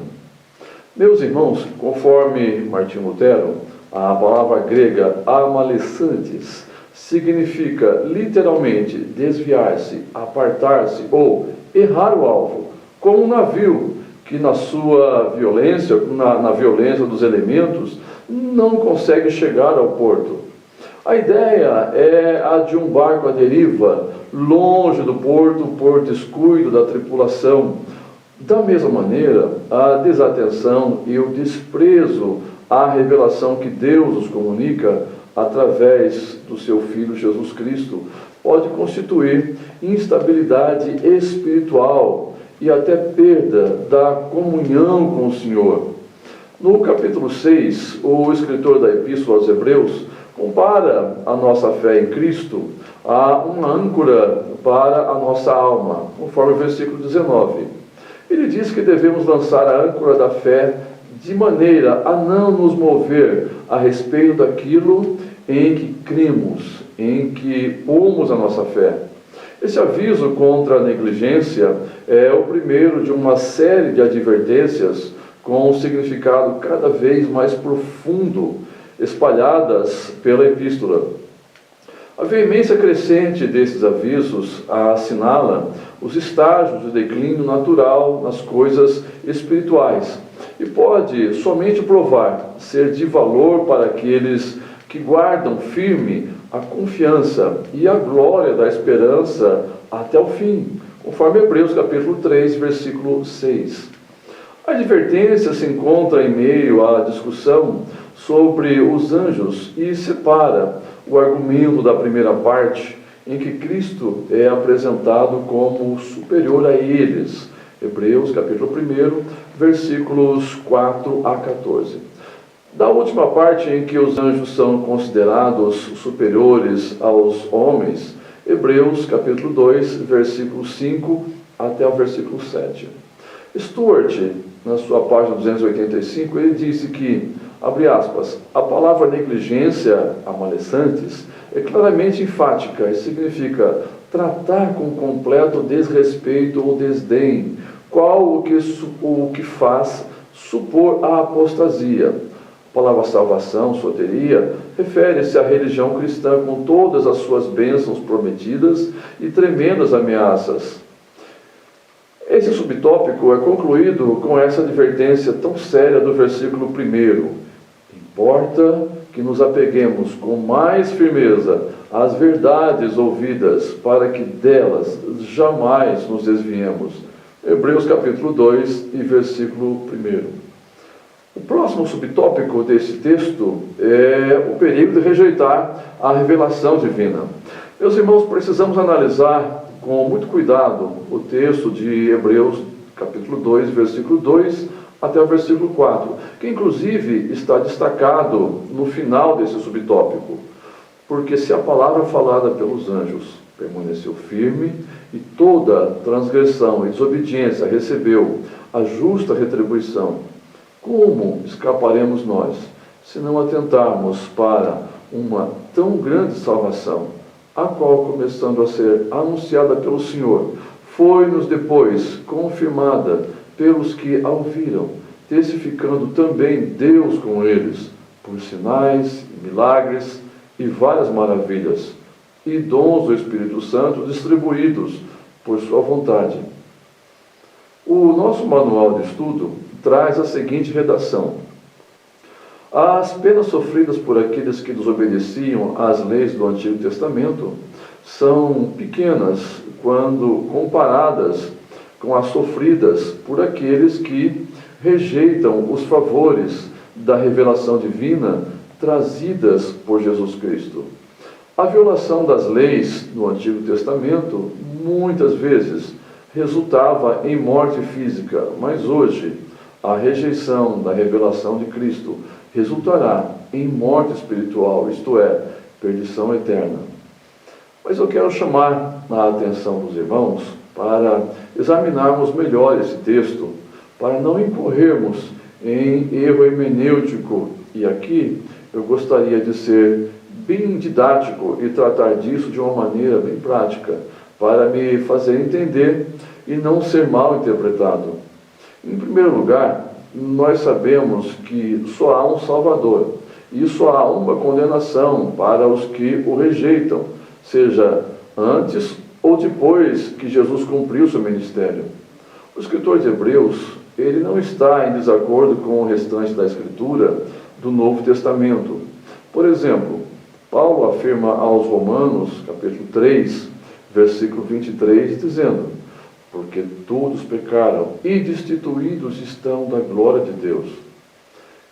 Meus irmãos, conforme Martinho Lutero, a palavra grega amalessantes significa literalmente desviar-se, apartar-se ou errar o alvo, como um navio que na sua violência, na violência dos elementos, não consegue chegar ao porto. A ideia é a de um barco à deriva, longe do porto por descuido da tripulação. Da mesma maneira, a desatenção e o desprezo a revelação que Deus nos comunica através do seu Filho Jesus Cristo pode constituir instabilidade espiritual e até perda da comunhão com o Senhor. No capítulo 6, o escritor da Epístola aos Hebreus compara a nossa fé em Cristo a uma âncora para a nossa alma, conforme o versículo 19. Ele diz que devemos lançar a âncora da fé de maneira a não nos mover a respeito daquilo em que cremos, em que pomos a nossa fé. Esse aviso contra a negligência é o primeiro de uma série de advertências com um significado cada vez mais profundo, espalhadas pela epístola. A veemência crescente desses avisos assinala os estágios de declínio natural nas coisas espirituais e pode somente provar ser de valor para aqueles que guardam firme a confiança e a glória da esperança até o fim, conforme Hebreus capítulo 3, versículo 6. A advertência se encontra em meio à discussão sobre os anjos e separa o argumento da primeira parte, em que Cristo é apresentado como superior a eles. Hebreus capítulo 1, versículos 4 a 14. Da última parte, em que os anjos são considerados superiores aos homens, Hebreus capítulo 2, versículo 5 até o versículo 7. Stuart, na sua página 285, ele disse que, abre aspas, a palavra negligência, amalessantes, é claramente enfática e significa tratar com completo desrespeito ou desdém, qual o que faz supor a apostasia. A palavra salvação, soteria, refere-se à religião cristã com todas as suas bênçãos prometidas e tremendas ameaças. Esse subtópico é concluído com essa advertência tão séria do versículo 1. Importa que nos apeguemos com mais firmeza às verdades ouvidas, para que delas jamais nos desviemos. Hebreus capítulo 2 e versículo 1. O próximo subtópico desse texto é o perigo de rejeitar a revelação divina. Meus irmãos, precisamos analisar com muito cuidado o texto de Hebreus capítulo 2, versículo 2 até o versículo 4, que inclusive está destacado no final desse subtópico. Porque se a palavra falada pelos anjos permaneceu firme e toda transgressão e desobediência recebeu a justa retribuição, como escaparemos nós, se não atentarmos para uma tão grande salvação, a qual, começando a ser anunciada pelo Senhor, foi-nos depois confirmada pelos que a ouviram, testificando também Deus com eles, por sinais, milagres e várias maravilhas, e dons do Espírito Santo distribuídos por sua vontade. O nosso manual de estudo traz a seguinte redação: as penas sofridas por aqueles que desobedeciam às leis do Antigo Testamento são pequenas quando comparadas com as sofridas por aqueles que rejeitam os favores da revelação divina trazidas por Jesus Cristo. A violação das leis no Antigo Testamento muitas vezes resultava em morte física, mas hoje a rejeição da revelação de Cristo resultará em morte espiritual, isto é, perdição eterna. Mas eu quero chamar a atenção dos irmãos para examinarmos melhor esse texto, para não incorrermos em erro hermenêutico. E aqui eu gostaria de ser bem didático e tratar disso de uma maneira bem prática, para me fazer entender e não ser mal interpretado. Em primeiro lugar, nós sabemos que só há um Salvador, e só há uma condenação para os que o rejeitam, seja antes ou depois que Jesus cumpriu seu ministério. O escritor de Hebreus, ele não está em desacordo com o restante da Escritura do Novo Testamento. Por exemplo, Paulo afirma aos Romanos, capítulo 3, versículo 23, dizendo: porque todos pecaram e destituídos estão da glória de Deus.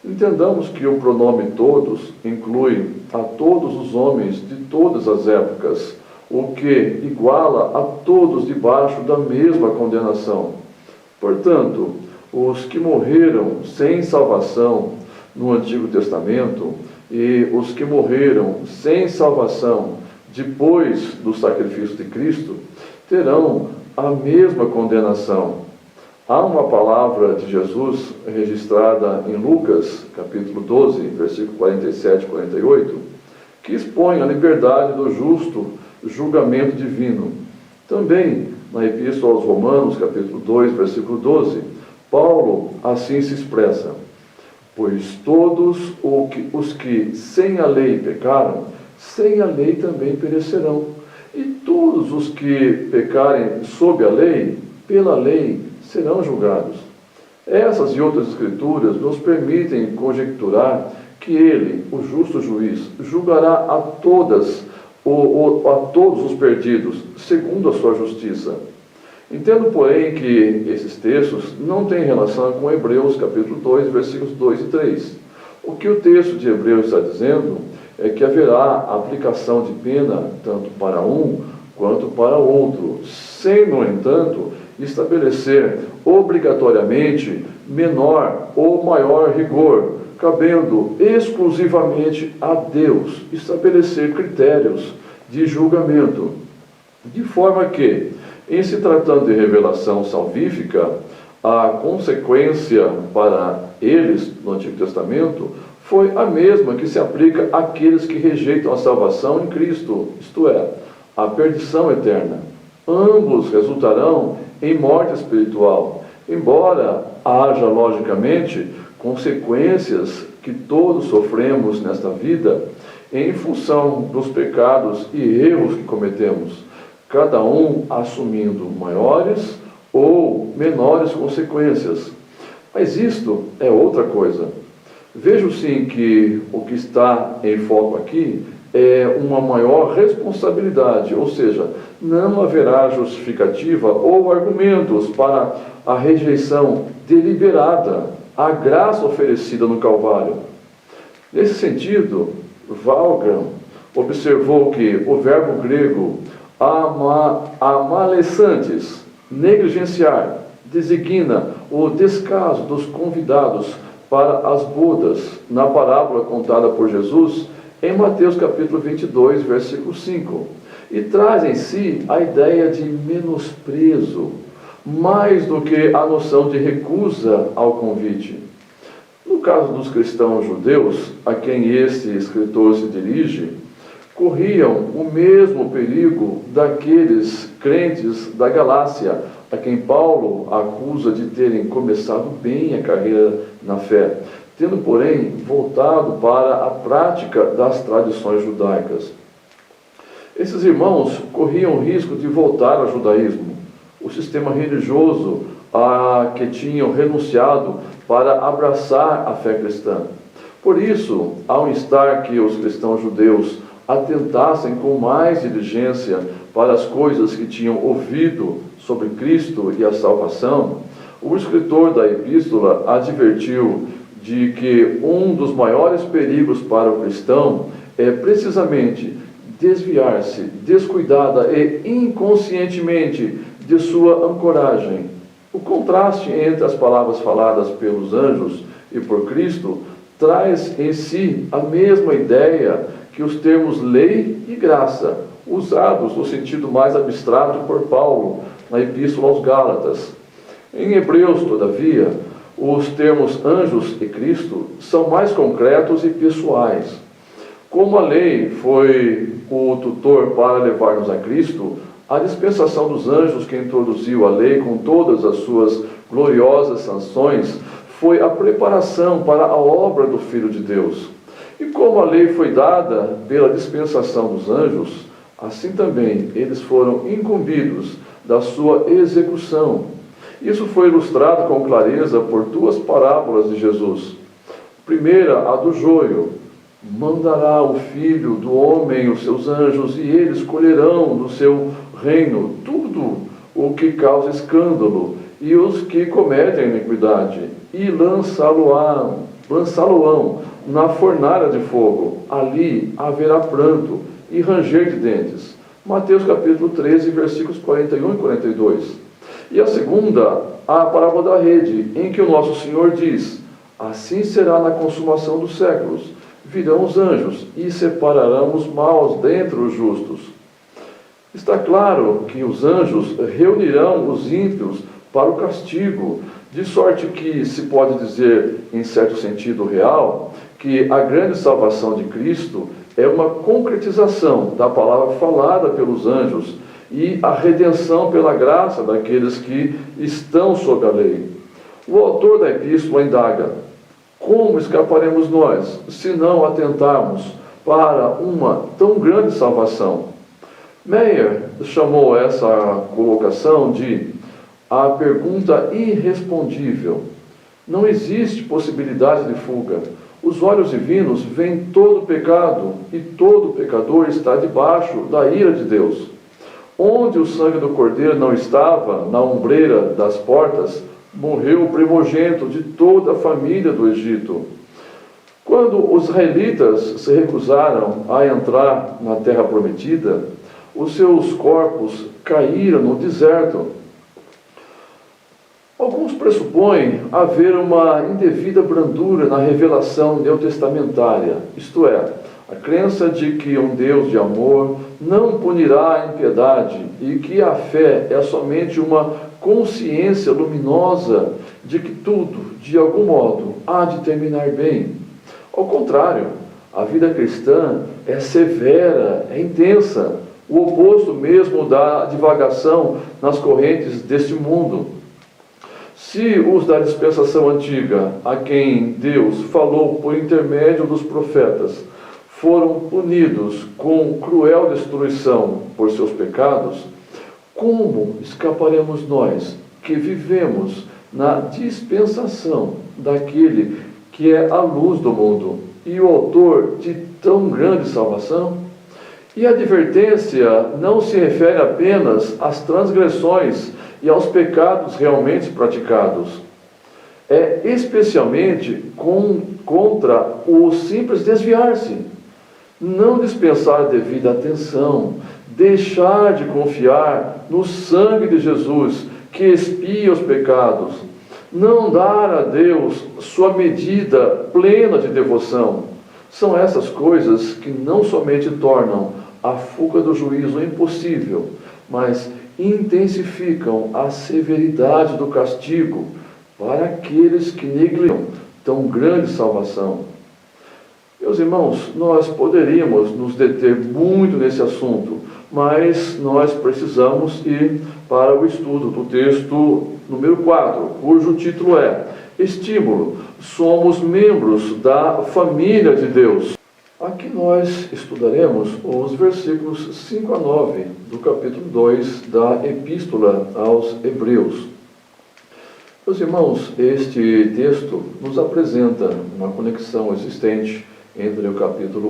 Entendamos que o pronome todos inclui a todos os homens de todas as épocas, o que iguala a todos debaixo da mesma condenação. Portanto, os que morreram sem salvação no Antigo Testamento e os que morreram sem salvação depois do sacrifício de Cristo terão a mesma condenação. Há uma palavra de Jesus registrada em Lucas, capítulo 12, versículo 47 e 48, que expõe a liberdade do justo julgamento divino. Também, na Epístola aos Romanos, capítulo 2, versículo 12, Paulo assim se expressa: pois todos os que sem a lei pecaram, sem a lei também perecerão. E todos os que pecarem sob a lei, pela lei, serão julgados. Essas e outras escrituras nos permitem conjecturar que ele, o justo juiz, julgará a todos os perdidos, segundo a sua justiça. Entendo, porém, que esses textos não têm relação com Hebreus, capítulo 2, versículos 2 e 3. O que o texto de Hebreus está dizendo é que haverá aplicação de pena tanto para um quanto para outro, sem, no entanto, estabelecer obrigatoriamente menor ou maior rigor, cabendo exclusivamente a Deus estabelecer critérios de julgamento, de forma que, em se tratando de revelação salvífica, a consequência para eles no Antigo Testamento foi a mesma que se aplica àqueles que rejeitam a salvação em Cristo, isto é, a perdição eterna. Ambos resultarão em morte espiritual, embora haja, logicamente, consequências que todos sofremos nesta vida em função dos pecados e erros que cometemos, cada um assumindo maiores ou menores consequências. Mas isto é outra coisa. Vejo sim que o que está em foco aqui é uma maior responsabilidade, ou seja, não haverá justificativa ou argumentos para a rejeição deliberada à graça oferecida no Calvário. Nesse sentido, Vaughan observou que o verbo grego amalessantes, negligenciar, designa o descaso dos convidados para as bodas, na parábola contada por Jesus em Mateus capítulo 22, versículo 5, e traz em si a ideia de menosprezo, mais do que a noção de recusa ao convite. No caso dos cristãos judeus, a quem este escritor se dirige, corriam o mesmo perigo daqueles crentes da Galácia, a quem Paulo acusa de terem começado bem a carreira na fé, tendo, porém, voltado para a prática das tradições judaicas. Esses irmãos corriam o risco de voltar ao judaísmo, o sistema religioso a que tinham renunciado para abraçar a fé cristã. Por isso, ao instar que os cristãos judeus atentassem com mais diligência para as coisas que tinham ouvido sobre Cristo e a salvação, o escritor da epístola advertiu de que um dos maiores perigos para o cristão é precisamente desviar-se descuidada e inconscientemente de sua ancoragem. O contraste entre as palavras faladas pelos anjos e por Cristo traz em si a mesma ideia que os termos lei e graça, usados no sentido mais abstrato por Paulo na Epístola aos Gálatas. Em Hebreus, todavia, os termos anjos e Cristo são mais concretos e pessoais. Como a lei foi o tutor para levar-nos a Cristo, a dispensação dos anjos que introduziu a lei com todas as suas gloriosas sanções foi a preparação para a obra do Filho de Deus. E como a lei foi dada pela dispensação dos anjos, assim também eles foram incumbidos da sua execução. Isso foi ilustrado com clareza por duas parábolas de Jesus. Primeira, a do joio. Mandará o Filho do homem os seus anjos, e eles colherão do seu reino tudo o que causa escândalo, e os que cometem iniquidade, e lançá-lo-ão lançá-lo-ão na fornalha de fogo. Ali haverá pranto e ranger de dentes. Mateus capítulo 13, versículos 41 e 42. E a segunda, a parábola da rede, em que o nosso Senhor diz: assim será na consumação dos séculos. Virão os anjos e separarão os maus dentre os justos. Está claro que os anjos reunirão os ímpios para o castigo, de sorte que se pode dizer, em certo sentido real, que a grande salvação de Cristo é uma concretização da palavra falada pelos anjos e a redenção pela graça daqueles que estão sob a lei. O autor da epístola indaga: como escaparemos nós, se não atentarmos para uma tão grande salvação? Meyer chamou essa colocação de a pergunta irrespondível. Não existe possibilidade de fuga. Os olhos divinos veem todo pecado e todo pecador está debaixo da ira de Deus. Onde o sangue do Cordeiro não estava, na ombreira das portas, morreu o primogênito de toda a família do Egito. Quando os israelitas se recusaram a entrar na terra prometida, os seus corpos caíram no deserto. Alguns pressupõem haver uma indevida brandura na revelação neotestamentária, isto é, a crença de que um Deus de amor não punirá a impiedade e que a fé é somente uma consciência luminosa de que tudo, de algum modo, há de terminar bem. Ao contrário, a vida cristã é severa, é intensa, o oposto mesmo da divagação nas correntes deste mundo. Se os da dispensação antiga, a quem Deus falou por intermédio dos profetas, foram punidos com cruel destruição por seus pecados, como escaparemos nós, que vivemos na dispensação daquele que é a luz do mundo e o autor de tão grande salvação? E a advertência não se refere apenas às transgressões e aos pecados realmente praticados. É especialmente contra o simples desviar-se, não dispensar a devida atenção, deixar de confiar no sangue de Jesus que expia os pecados, não dar a Deus sua medida plena de devoção. São essas coisas que não somente tornam a fuga do juízo impossível, mas intensificam a severidade do castigo para aqueles que negligem tão grande salvação. Meus irmãos, nós poderíamos nos deter muito nesse assunto, mas nós precisamos ir para o estudo do texto número 4, cujo título é Estímulo. Somos membros da família de Deus. Aqui nós estudaremos os versículos 5 a 9 do capítulo 2 da Epístola aos Hebreus. Meus irmãos, este texto nos apresenta uma conexão existente entre o capítulo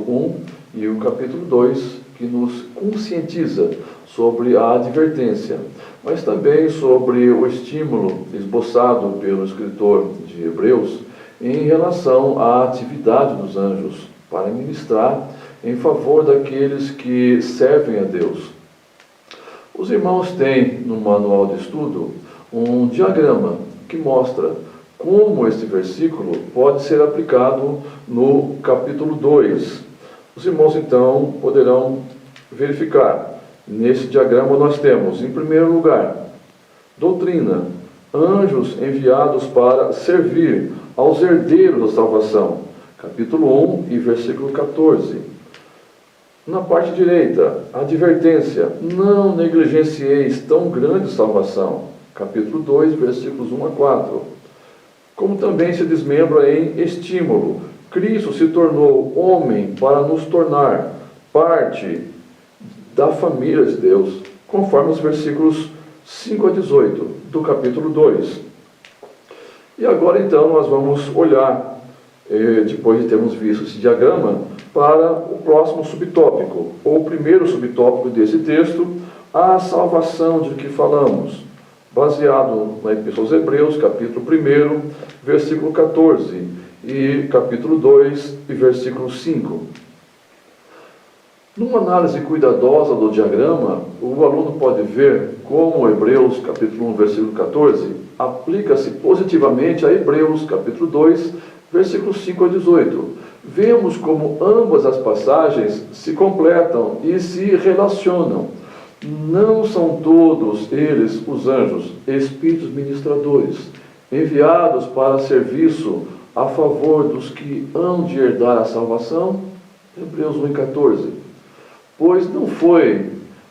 1 e o capítulo 2, que nos conscientiza sobre a advertência, mas também sobre o estímulo esboçado pelo escritor de Hebreus em relação à atividade dos anjos para ministrar em favor daqueles que servem a Deus. Os irmãos têm no manual de estudo um diagrama que mostra como este versículo pode ser aplicado no capítulo 2. Os irmãos então poderão verificar. Nesse diagrama nós temos, em primeiro lugar, doutrina, anjos enviados para servir aos herdeiros da salvação, capítulo 1 e versículo 14. Na parte direita, advertência, não negligencieis tão grande salvação, capítulo 2, versículos 1 a 4. Como também se desmembra em estímulo, Cristo se tornou homem para nos tornar parte da família de Deus, conforme os versículos 5 a 18 do capítulo 2. E agora então nós vamos olhar, depois de termos visto esse diagrama, para o próximo subtópico, ou o primeiro subtópico desse texto, a salvação de que falamos, baseado na Epístola aos Hebreus, capítulo 1, versículo 14, e capítulo 2 e versículo 5. Numa análise cuidadosa do diagrama, o aluno pode ver como Hebreus capítulo 1, versículo 14, aplica-se positivamente a Hebreus capítulo 2, versículos 5 a 18. Vemos como ambas as passagens se completam e se relacionam. Não são todos eles, os anjos, espíritos ministradores, enviados para serviço a favor dos que hão de herdar a salvação? Hebreus 1,14. Pois não foi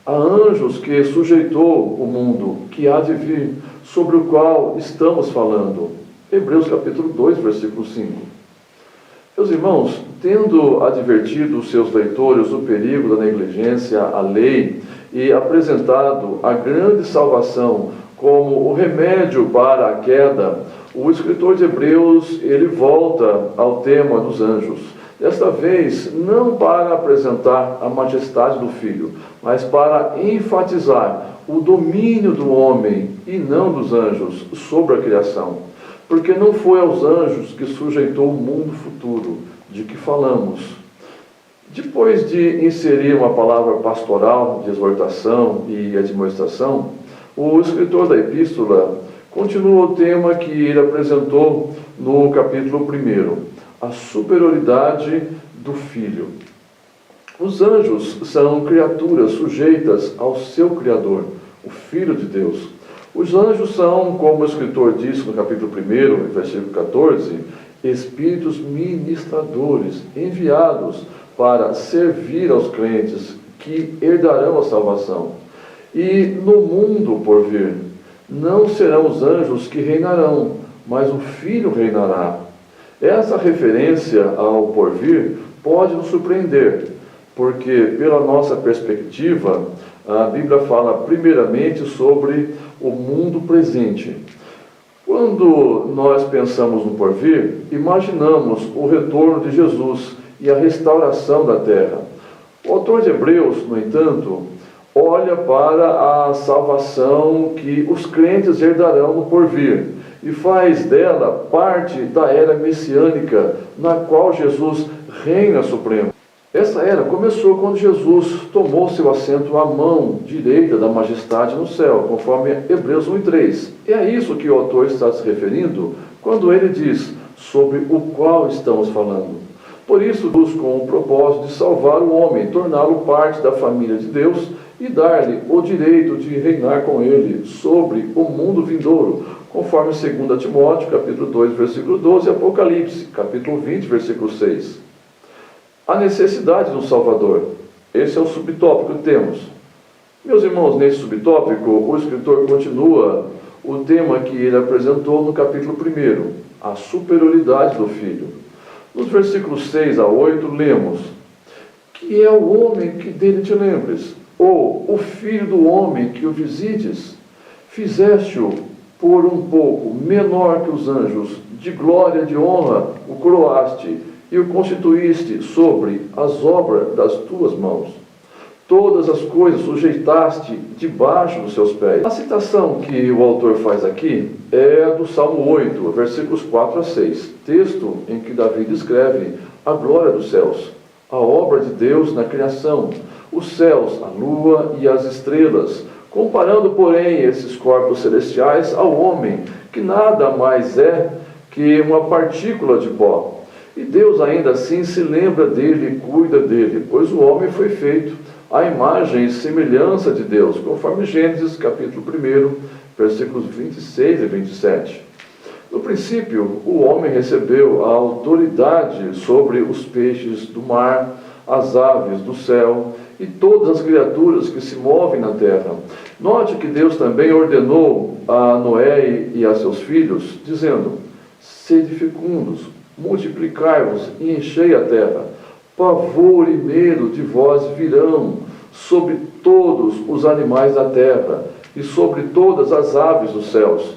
a anjos que sujeitou o mundo que há de vir, sobre o qual estamos falando. Hebreus capítulo 2, versículo 5. Meus irmãos, tendo advertido os seus leitores o perigo da negligência à lei e apresentado a grande salvação como o remédio para a queda, o escritor de Hebreus, ele volta ao tema dos anjos. Desta vez, não para apresentar a majestade do Filho, mas para enfatizar o domínio do homem e não dos anjos sobre a criação. Porque não foi aos anjos que sujeitou o mundo futuro, de que falamos. Depois de inserir uma palavra pastoral, de exortação e admoestação, o escritor da epístola continua o tema que ele apresentou no capítulo 1, a superioridade do Filho. Os anjos são criaturas sujeitas ao seu Criador, o Filho de Deus. Os anjos são, como o escritor disse no capítulo 1, versículo 14, espíritos ministradores, enviados para servir aos crentes que herdarão a salvação. E no mundo por vir, não serão os anjos que reinarão, mas o Filho reinará. Essa referência ao porvir pode nos surpreender, porque, pela nossa perspectiva, a Bíblia fala primeiramente sobre o mundo presente. Quando nós pensamos no porvir, imaginamos o retorno de Jesus e a restauração da terra. O autor de Hebreus, no entanto, olha para a salvação que os crentes herdarão no porvir, e faz dela parte da era messiânica, na qual Jesus reina supremo. Essa era começou quando Jesus tomou seu assento à mão direita da majestade no céu, conforme Hebreus 1:3. É a isso que o autor está se referindo quando ele diz sobre o qual estamos falando. Por isso, Jesus, com o propósito de salvar o homem, torná-lo parte da família de Deus e dar-lhe o direito de reinar com ele sobre o mundo vindouro, conforme 2 Timóteo, capítulo 2, versículo 12, e Apocalipse, capítulo 20, versículo 6. A necessidade do Salvador. Esse é o subtópico que temos. Meus irmãos, nesse subtópico, o escritor continua o tema que ele apresentou no capítulo 1, a superioridade do Filho. Nos versículos 6 a 8, lemos: que é o homem que dele te lembres, ou o filho do homem que o visites, fizeste-o por um pouco menor que os anjos, de glória e de honra o coroaste, e o constituíste sobre as obras das tuas mãos. Todas as coisas sujeitaste debaixo dos seus pés. A citação que o autor faz aqui é do Salmo 8, versículos 4 a 6, texto em que Davi descreve a glória dos céus, a obra de Deus na criação, os céus, a lua e as estrelas, comparando, porém, esses corpos celestiais ao homem, que nada mais é que uma partícula de pó. E Deus ainda assim se lembra dele e cuida dele, pois o homem foi feito à imagem e semelhança de Deus, conforme Gênesis capítulo 1, versículos 26 e 27. No princípio, o homem recebeu a autoridade sobre os peixes do mar, as aves do céu e todas as criaturas que se movem na terra. Note que Deus também ordenou a Noé e a seus filhos, dizendo: sede fecundos, multiplicai-vos e enchei a terra. Pavor e medo de vós virão sobre todos os animais da terra e sobre todas as aves dos céus.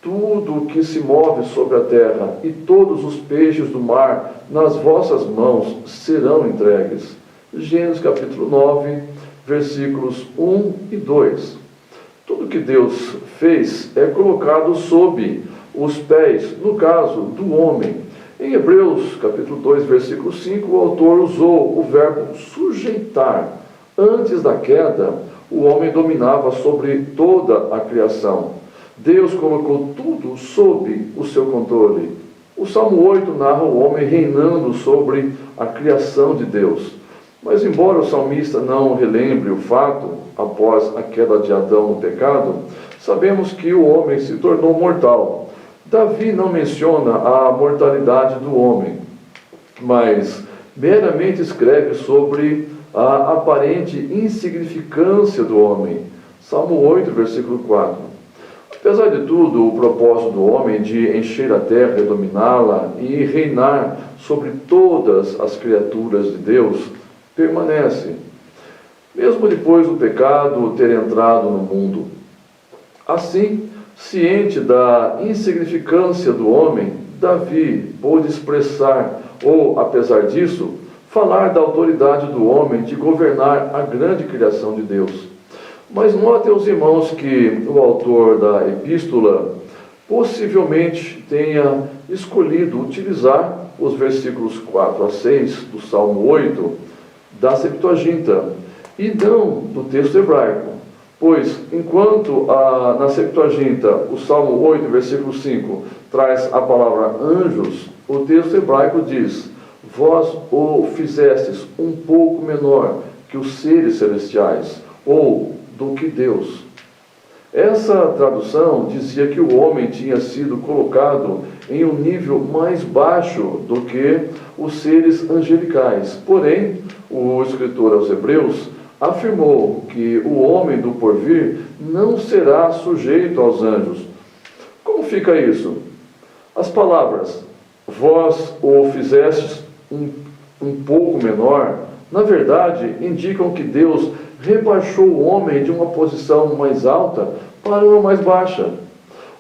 Tudo o que se move sobre a terra e todos os peixes do mar nas vossas mãos serão entregues. Gênesis capítulo 9, versículos 1 e 2. Tudo que Deus fez é colocado sob os pés, no caso do homem. Em Hebreus, capítulo 2, versículo 5, o autor usou o verbo sujeitar. Antes da queda, o homem dominava sobre toda a criação. Deus colocou tudo sob o seu controle. O Salmo 8 narra o homem reinando sobre a criação de Deus. Mas embora o salmista não relembre o fato, após a queda de Adão no pecado, sabemos que o homem se tornou mortal. Davi não menciona a mortalidade do homem, mas meramente escreve sobre a aparente insignificância do homem. Salmo 8, versículo 4. Apesar de tudo, o propósito do homem de encher a terra e dominá-la e reinar sobre todas as criaturas de Deus permanece, mesmo depois do pecado ter entrado no mundo. Assim, ciente da insignificância do homem, Davi pôde expressar, ou, apesar disso, falar da autoridade do homem de governar a grande criação de Deus. Mas notem os irmãos que o autor da epístola possivelmente tenha escolhido utilizar os versículos 4 a 6 do Salmo 8 da Septuaginta e não do texto hebraico. Pois, enquanto na Septuaginta o Salmo 8, versículo 5, traz a palavra anjos, o texto hebraico diz: vós o fizestes um pouco menor que os seres celestiais, ou do que Deus. Essa tradução dizia que o homem tinha sido colocado em um nível mais baixo do que os seres angelicais. Porém, o escritor aos Hebreus afirmou que o homem do porvir não será sujeito aos anjos. Como fica isso? As palavras, vós o fizestes um pouco menor, na verdade, indicam que Deus rebaixou o homem de uma posição mais alta para uma mais baixa.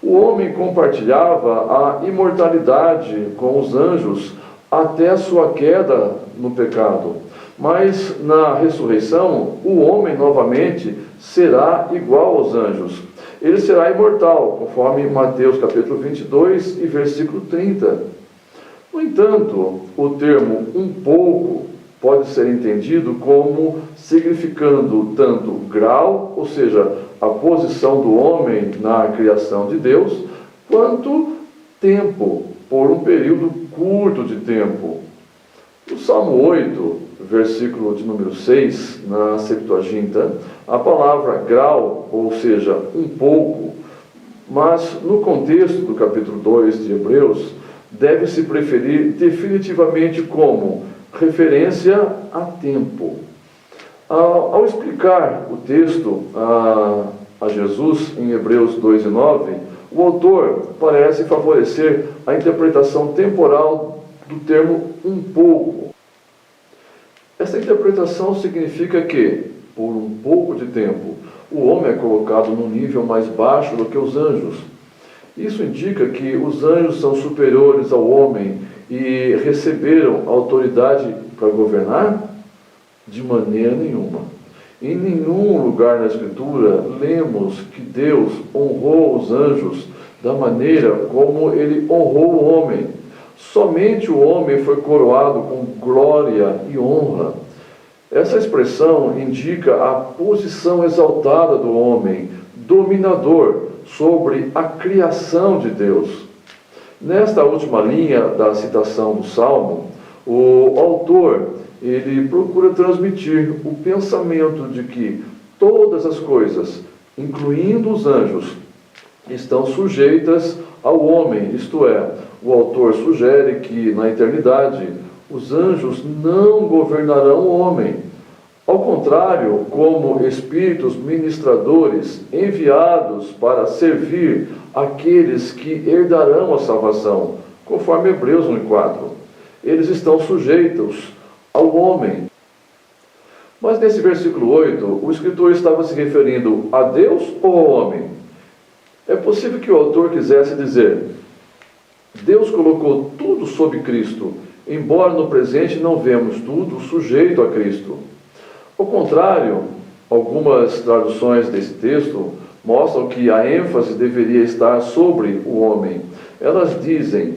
O homem compartilhava a imortalidade com os anjos até a sua queda no pecado. Mas na ressurreição, o homem novamente será igual aos anjos. Ele será imortal, conforme Mateus capítulo 22 e versículo 30. No entanto, o termo um pouco pode ser entendido como significando tanto grau, ou seja, a posição do homem na criação de Deus, quanto tempo, por um período curto de tempo. No Salmo 8, versículo de número 6, na Septuaginta, a palavra grau, ou seja, um pouco, mas no contexto do capítulo 2 de Hebreus, deve-se preferir definitivamente como referência a tempo. Ao explicar o texto a Jesus em Hebreus 2 e 9, o autor parece favorecer a interpretação temporal do termo um pouco. Essa interpretação significa que, por um pouco de tempo, o homem é colocado num nível mais baixo do que os anjos. Isso indica que os anjos são superiores ao homem e receberam autoridade para governar? De maneira nenhuma. Em nenhum lugar na Escritura lemos que Deus honrou os anjos da maneira como ele honrou o homem. Somente o homem foi coroado com glória e honra. Essa expressão indica a posição exaltada do homem, dominador sobre a criação de Deus. Nesta última linha da citação do Salmo, o autor ele procura transmitir o pensamento de que todas as coisas, incluindo os anjos, estão sujeitas ao homem, isto é, o autor sugere que na eternidade os anjos não governarão o homem. Ao contrário, como espíritos ministradores enviados para servir aqueles que herdarão a salvação, conforme Hebreus 1:4. Eles estão sujeitos ao homem. Mas nesse versículo 8, o escritor estava se referindo a Deus ou ao homem? É possível que o autor quisesse dizer: Deus colocou tudo sob Cristo, embora no presente não vemos tudo sujeito a Cristo. Ao contrário, algumas traduções desse texto mostram que a ênfase deveria estar sobre o homem. Elas dizem: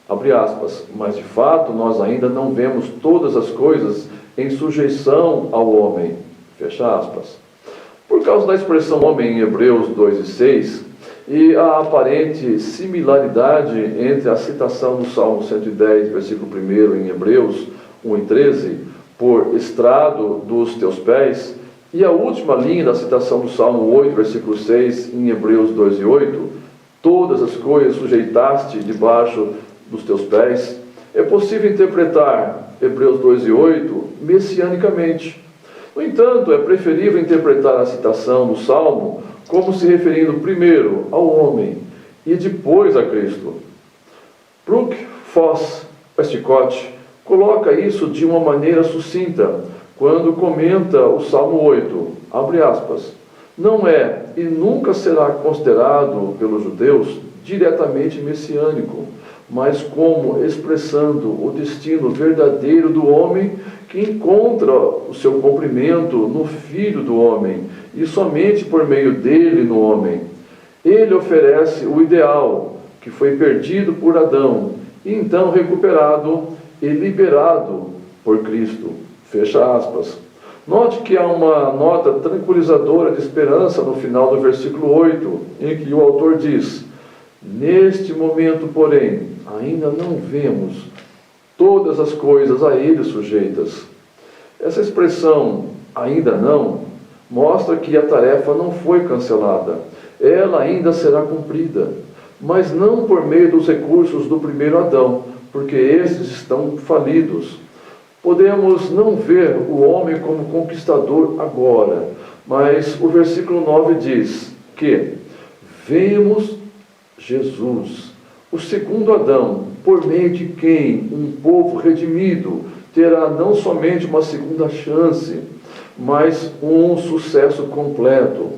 abre aspas, mas de fato nós ainda não vemos todas as coisas em sujeição ao homem, fecha aspas. Por causa da expressão homem em Hebreus 2 e 6, e a aparente similaridade entre a citação do Salmo 110, versículo 1 em Hebreus 1 e 13, por estrado dos teus pés, e a última linha da citação do Salmo 8, versículo 6, em Hebreus 2 e 8, todas as coisas sujeitaste debaixo dos teus pés, é possível interpretar Hebreus 2 e 8 messianicamente. No entanto, é preferível interpretar a citação do Salmo como se referindo primeiro ao homem e depois a Cristo. Brooke Foss Westcott coloca isso de uma maneira sucinta quando comenta o Salmo 8, abre aspas, não é e nunca será considerado pelos judeus diretamente messiânico, mas como expressando o destino verdadeiro do homem que encontra o seu cumprimento no Filho do homem e somente por meio dele no homem. Ele oferece o ideal que foi perdido por Adão e então recuperado e liberado por Cristo. Fecha aspas. Note que há uma nota tranquilizadora de esperança no final do versículo 8, em que o autor diz, neste momento, porém, ainda não vemos todas as coisas a ele sujeitas. Essa expressão, ainda não, mostra que a tarefa não foi cancelada. Ela ainda será cumprida, mas não por meio dos recursos do primeiro Adão, porque esses estão falidos. Podemos não ver o homem como conquistador agora, mas o versículo 9 diz que vemos Jesus, o segundo Adão, por meio de quem um povo redimido terá não somente uma segunda chance, mas um sucesso completo.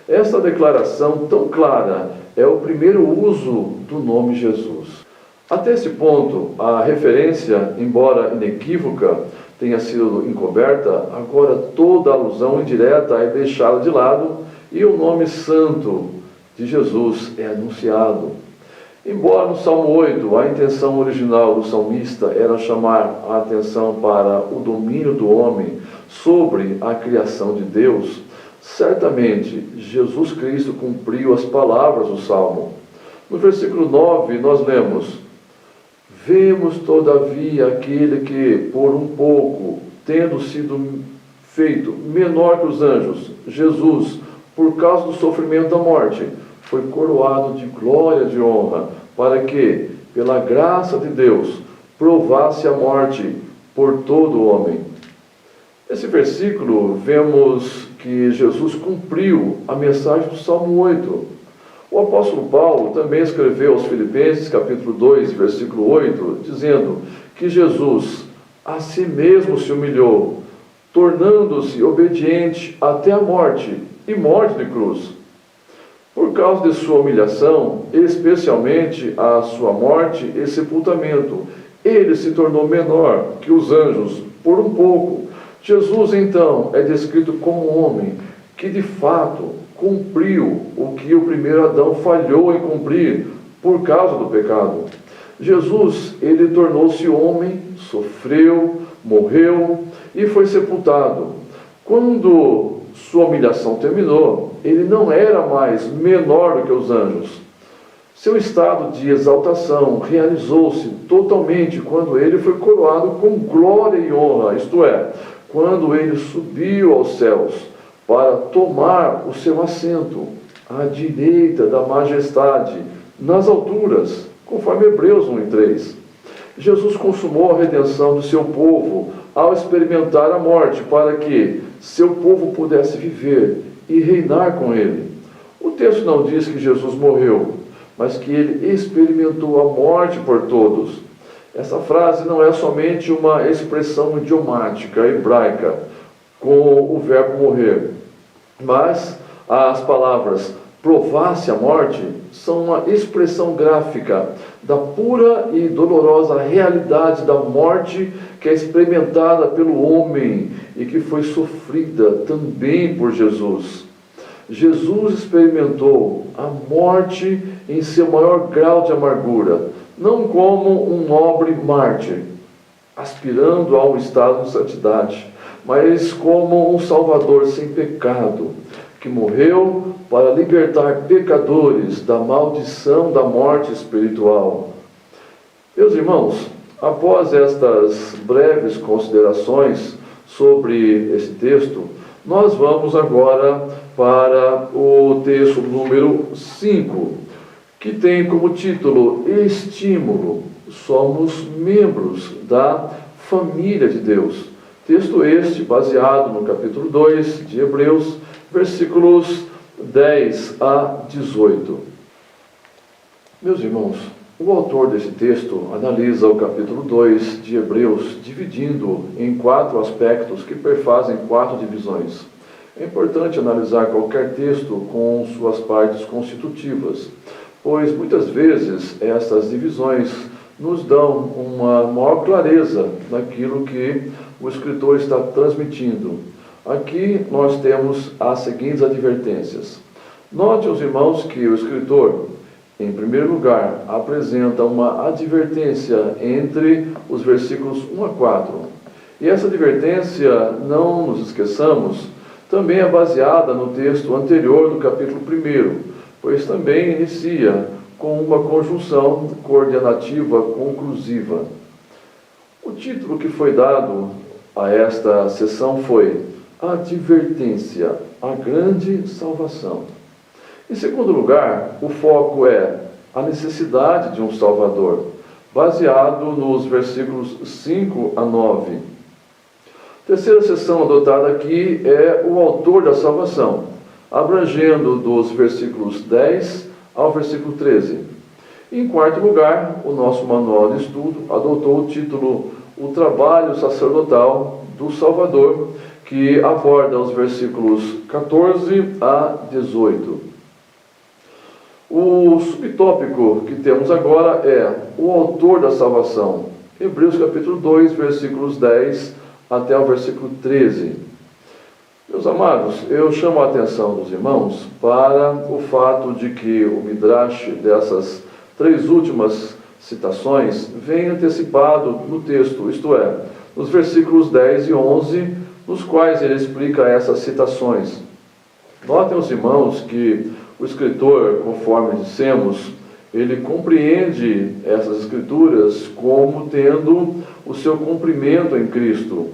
Esta declaração tão clara é o primeiro uso do nome Jesus. Até esse ponto, a referência, embora inequívoca, tenha sido encoberta, agora toda alusão indireta é deixada de lado e o nome santo de Jesus é anunciado. Embora no Salmo 8 a intenção original do salmista era chamar a atenção para o domínio do homem sobre a criação de Deus, certamente Jesus Cristo cumpriu as palavras do Salmo. No versículo 9 nós lemos, vemos todavia aquele que, por um pouco, tendo sido feito menor que os anjos, Jesus, por causa do sofrimento da morte, foi coroado de glória e de honra, para que, pela graça de Deus, provasse a morte por todo o homem. Nesse versículo, vemos que Jesus cumpriu a mensagem do Salmo 8. O apóstolo Paulo também escreveu aos Filipenses, capítulo 2, versículo 8, dizendo que Jesus a si mesmo se humilhou, tornando-se obediente até a morte, e morte de cruz. Por causa de sua humilhação, especialmente a sua morte e sepultamento, ele se tornou menor que os anjos por um pouco. Jesus, então, é descrito como um homem que, de fato, cumpriu o que o primeiro Adão falhou em cumprir por causa do pecado. Jesus, ele tornou-se homem, sofreu, morreu e foi sepultado. Quando sua humilhação terminou, ele não era mais menor do que os anjos. Seu estado de exaltação realizou-se totalmente quando ele foi coroado com glória e honra, isto é, quando ele subiu aos céus para tomar o seu assento à direita da majestade, nas alturas, conforme Hebreus 1 e 3. Jesus consumou a redenção do seu povo ao experimentar a morte, para que seu povo pudesse viver e reinar com ele. O texto não diz que Jesus morreu, mas que ele experimentou a morte por todos. Essa frase não é somente uma expressão idiomática hebraica, com o verbo morrer, mas as palavras provasse a morte são uma expressão gráfica da pura e dolorosa realidade da morte que é experimentada pelo homem e que foi sofrida também por Jesus. Jesus experimentou a morte em seu maior grau de amargura, não como um nobre mártir, aspirando a um estado de santidade, mas como um Salvador sem pecado, que morreu para libertar pecadores da maldição da morte espiritual. Meus irmãos, após estas breves considerações sobre esse texto, nós vamos agora para o texto número 5, que tem como título Estímulo. Somos membros da família de Deus. Texto este baseado no capítulo 2 de Hebreus, versículos 10 a 18. Meus irmãos, o autor desse texto analisa o capítulo 2 de Hebreus, dividindo em 4 aspectos que perfazem 4 divisões. É importante analisar qualquer texto com suas partes constitutivas, pois muitas vezes essas divisões nos dão uma maior clareza naquilo que o escritor está transmitindo. Aqui nós temos as seguintes advertências. Note, os irmãos, que o escritor, em primeiro lugar, apresenta uma advertência entre os versículos 1 a 4. E essa advertência, não nos esqueçamos, também é baseada no texto anterior do capítulo 1, pois também inicia com uma conjunção coordenativa conclusiva. O título que foi dado a esta sessão foi Advertência, a grande salvação. Em segundo lugar, o foco é a necessidade de um Salvador, baseado nos versículos 5 a 9. A terceira seção adotada aqui é o autor da salvação, abrangendo dos versículos 10 ao versículo 13. Em quarto lugar, o nosso manual de estudo adotou o título O Trabalho Sacerdotal do Salvador, que aborda os versículos 14 a 18. O subtópico que temos agora é o autor da salvação, Hebreus capítulo 2, versículos 10 até o versículo 13. Meus amados, eu chamo a atenção dos irmãos para o fato de que o Midrash dessas 3 últimas citações vem antecipado no texto, isto é, nos versículos 10 e 11, nos quais ele explica essas citações. Notem os irmãos que o escritor, conforme dissemos, ele compreende essas escrituras como tendo o seu cumprimento em Cristo.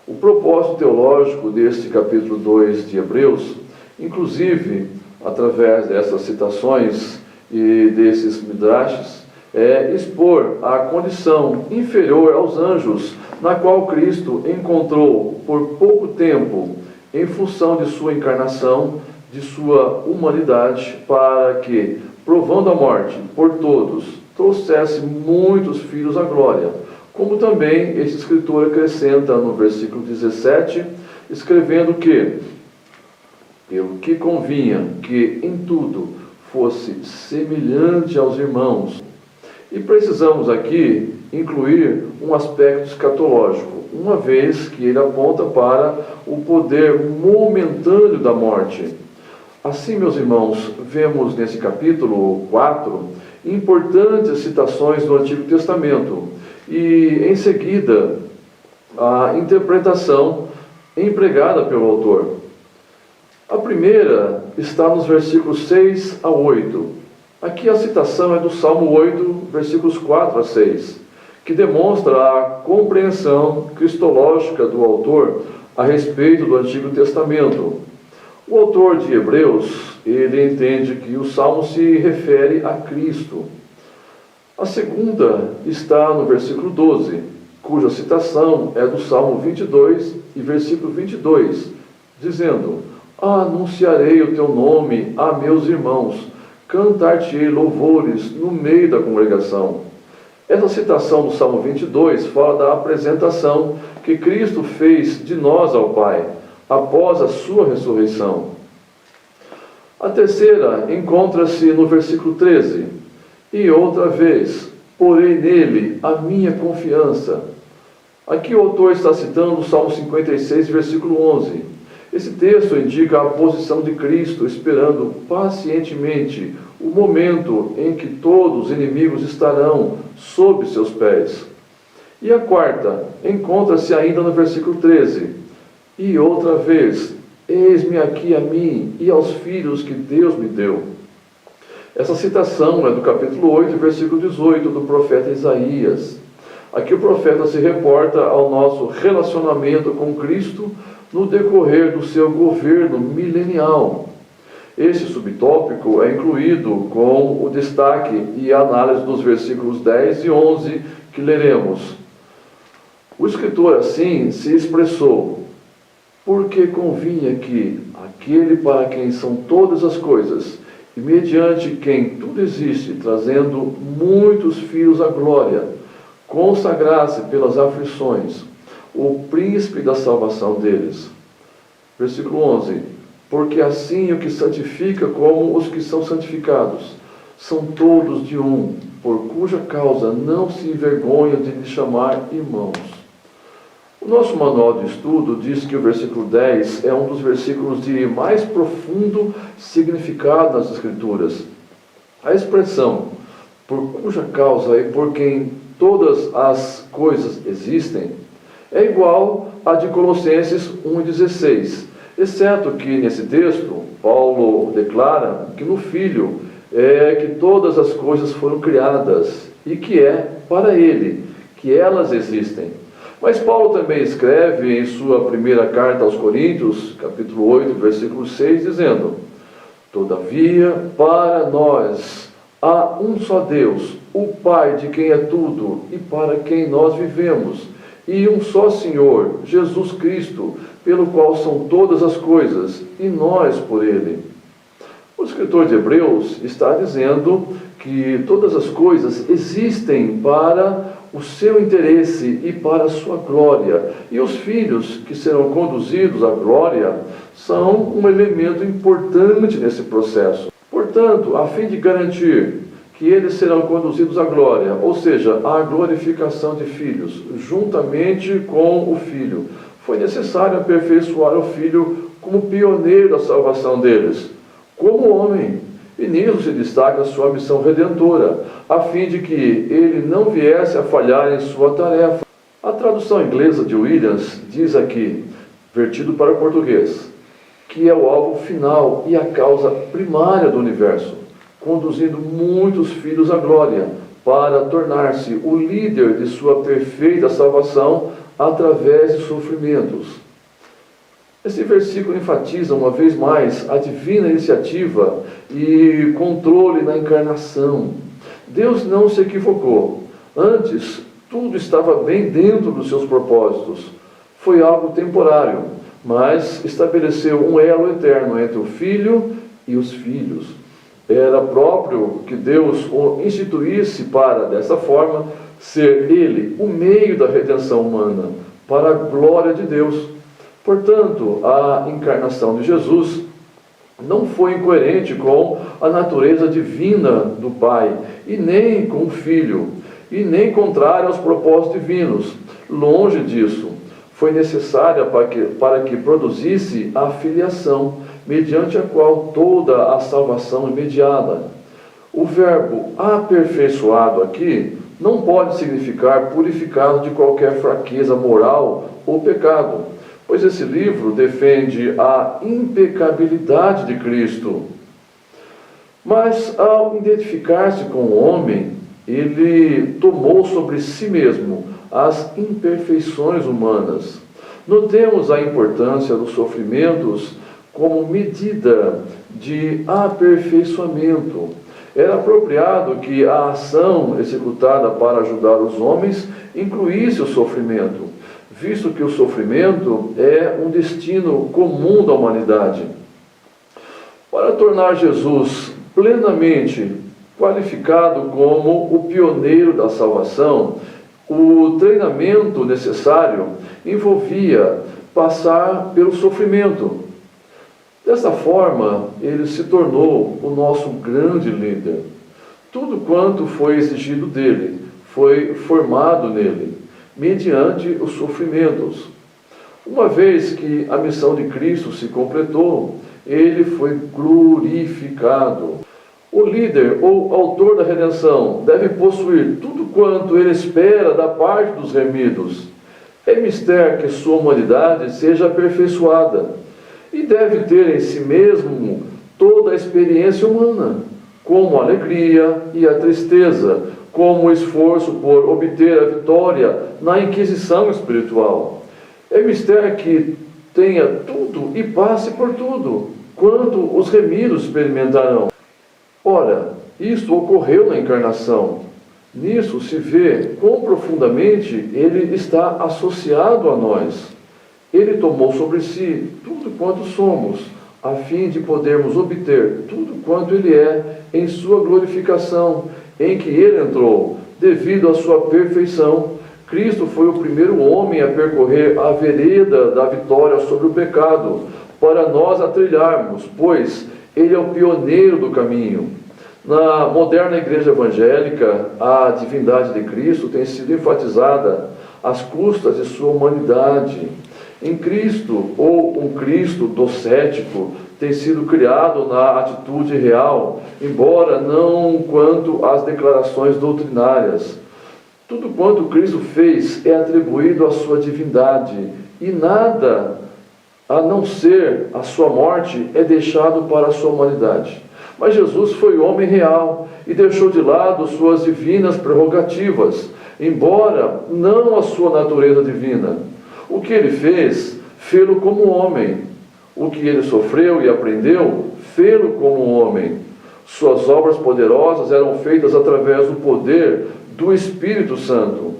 O propósito teológico deste capítulo 2 de Hebreus, inclusive através dessas citações e desses midrashes, é expor a condição inferior aos anjos, na qual Cristo encontrou por pouco tempo, em função de sua encarnação, de sua humanidade, para que, provando a morte por todos, trouxesse muitos filhos à glória. Como também este escritor acrescenta no versículo 17, escrevendo que, pelo que convinha que em tudo fosse semelhante aos irmãos. E precisamos aqui incluir um aspecto escatológico, uma vez que ele aponta para o poder momentâneo da morte. Assim, meus irmãos, vemos nesse capítulo 4 importantes citações do Antigo Testamento e, em seguida, a interpretação empregada pelo autor. A primeira está nos versículos 6 a 8. Aqui a citação é do Salmo 8, versículos 4 a 6, que demonstra a compreensão cristológica do autor a respeito do Antigo Testamento. O autor de Hebreus, ele entende que o Salmo se refere a Cristo. A segunda está no versículo 12, cuja citação é do Salmo 22 e versículo 22, dizendo: Anunciarei o teu nome a meus irmãos, cantar-te-ei louvores no meio da congregação. Essa citação do Salmo 22 fala da apresentação que Cristo fez de nós ao Pai, após a sua ressurreição. A terceira encontra-se no versículo 13. E outra vez, porei nele a minha confiança. Aqui o autor está citando o Salmo 56, versículo 11. Esse texto indica a posição de Cristo, esperando pacientemente o momento em que todos os inimigos estarão sob seus pés. E a quarta encontra-se ainda no versículo 13. E outra vez, eis-me aqui a mim e aos filhos que Deus me deu. Essa citação é do capítulo 8, versículo 18, do profeta Isaías. Aqui o profeta se reporta ao nosso relacionamento com Cristo no decorrer do seu governo milenial. Este subtópico é incluído com o destaque e a análise dos versículos 10 e 11 que leremos. O escritor assim se expressou: porque convinha que aquele para quem são todas as coisas, e mediante quem tudo existe, trazendo muitos filhos à glória, consagrasse pelas aflições o príncipe da salvação deles. Versículo 11. Porque assim o que santifica como os que são santificados, são todos de um, por cuja causa não se envergonha de lhe chamar irmãos. O nosso manual de estudo diz que o versículo 10 é um dos versículos de mais profundo significado nas Escrituras. A expressão, por cuja causa e por quem todas as coisas existem, é igual à de Colossenses 1,16, exceto que nesse texto, Paulo declara que no Filho é que todas as coisas foram criadas e que é para Ele que elas existem. Mas Paulo também escreve em sua primeira carta aos Coríntios, capítulo 8, versículo 6, dizendo: todavia, para nós há um só Deus, o Pai de quem é tudo e para quem nós vivemos, e um só Senhor, Jesus Cristo, pelo qual são todas as coisas, e nós por Ele. O escritor de Hebreus está dizendo que todas as coisas existem para o seu interesse e para a sua glória. E os filhos que serão conduzidos à glória são um elemento importante nesse processo. Portanto, a fim de garantir que eles serão conduzidos à glória, ou seja, à glorificação de filhos, juntamente com o Filho, foi necessário aperfeiçoar o Filho como pioneiro da salvação deles, como homem. E nisso se destaca a sua missão redentora, a fim de que ele não viesse a falhar em sua tarefa. A tradução inglesa de Williams diz aqui, vertido para o português, que é o alvo final e a causa primária do universo, conduzindo muitos filhos à glória, para tornar-se o líder de sua perfeita salvação através de sofrimentos. Esse versículo enfatiza uma vez mais a divina iniciativa e controle na encarnação. Deus não se equivocou. Antes, tudo estava bem dentro dos seus propósitos. Foi algo temporário, mas estabeleceu um elo eterno entre o Filho e os filhos. Era próprio que Deus o instituísse para, dessa forma, ser Ele o meio da redenção humana, para a glória de Deus. Portanto, a encarnação de Jesus não foi incoerente com a natureza divina do Pai, e nem com o Filho, e nem contrária aos propósitos divinos. Longe disso. Foi necessária para que produzisse a filiação, mediante a qual toda a salvação é mediada. O verbo aperfeiçoado aqui não pode significar purificado de qualquer fraqueza moral ou pecado, pois esse livro defende a impecabilidade de Cristo. Mas, ao identificar-se com o homem, ele tomou sobre si mesmo as imperfeições humanas. Notemos a importância dos sofrimentos como medida de aperfeiçoamento. Era apropriado que a ação executada para ajudar os homens incluísse o sofrimento, visto que o sofrimento é um destino comum da humanidade. Para tornar Jesus plenamente qualificado como o pioneiro da salvação, o treinamento necessário envolvia passar pelo sofrimento. Dessa forma, ele se tornou o nosso grande líder. Tudo quanto foi exigido dele foi formado nele, mediante os sofrimentos. Uma vez que a missão de Cristo se completou, ele foi glorificado. O líder ou autor da redenção deve possuir tudo quanto ele espera da parte dos remidos. É mister que sua humanidade seja aperfeiçoada e deve ter em si mesmo toda a experiência humana, como a alegria e a tristeza, como o esforço por obter a vitória na inquisição espiritual. É mister que tenha tudo e passe por tudo, quanto os remidos experimentarão. Ora, isto ocorreu na encarnação. Nisso se vê quão profundamente ele está associado a nós. Ele tomou sobre si tudo quanto somos, a fim de podermos obter tudo quanto ele é em sua glorificação, em que ele entrou, devido à sua perfeição. Cristo foi o primeiro homem a percorrer a vereda da vitória sobre o pecado, para nós a trilharmos, pois ele é o pioneiro do caminho. Na moderna igreja evangélica, a divindade de Cristo tem sido enfatizada às custas de sua humanidade. Em Cristo, ou um Cristo docético, tem sido criado na atitude real, embora não quanto às declarações doutrinárias. Tudo quanto Cristo fez é atribuído à sua divindade, e nada, a não ser a sua morte, é deixado para a sua humanidade. Mas Jesus foi homem real e deixou de lado suas divinas prerrogativas, embora não a sua natureza divina. O que ele fez, fê-lo como homem. O que ele sofreu e aprendeu, fê-lo como homem. Suas obras poderosas eram feitas através do poder do Espírito Santo.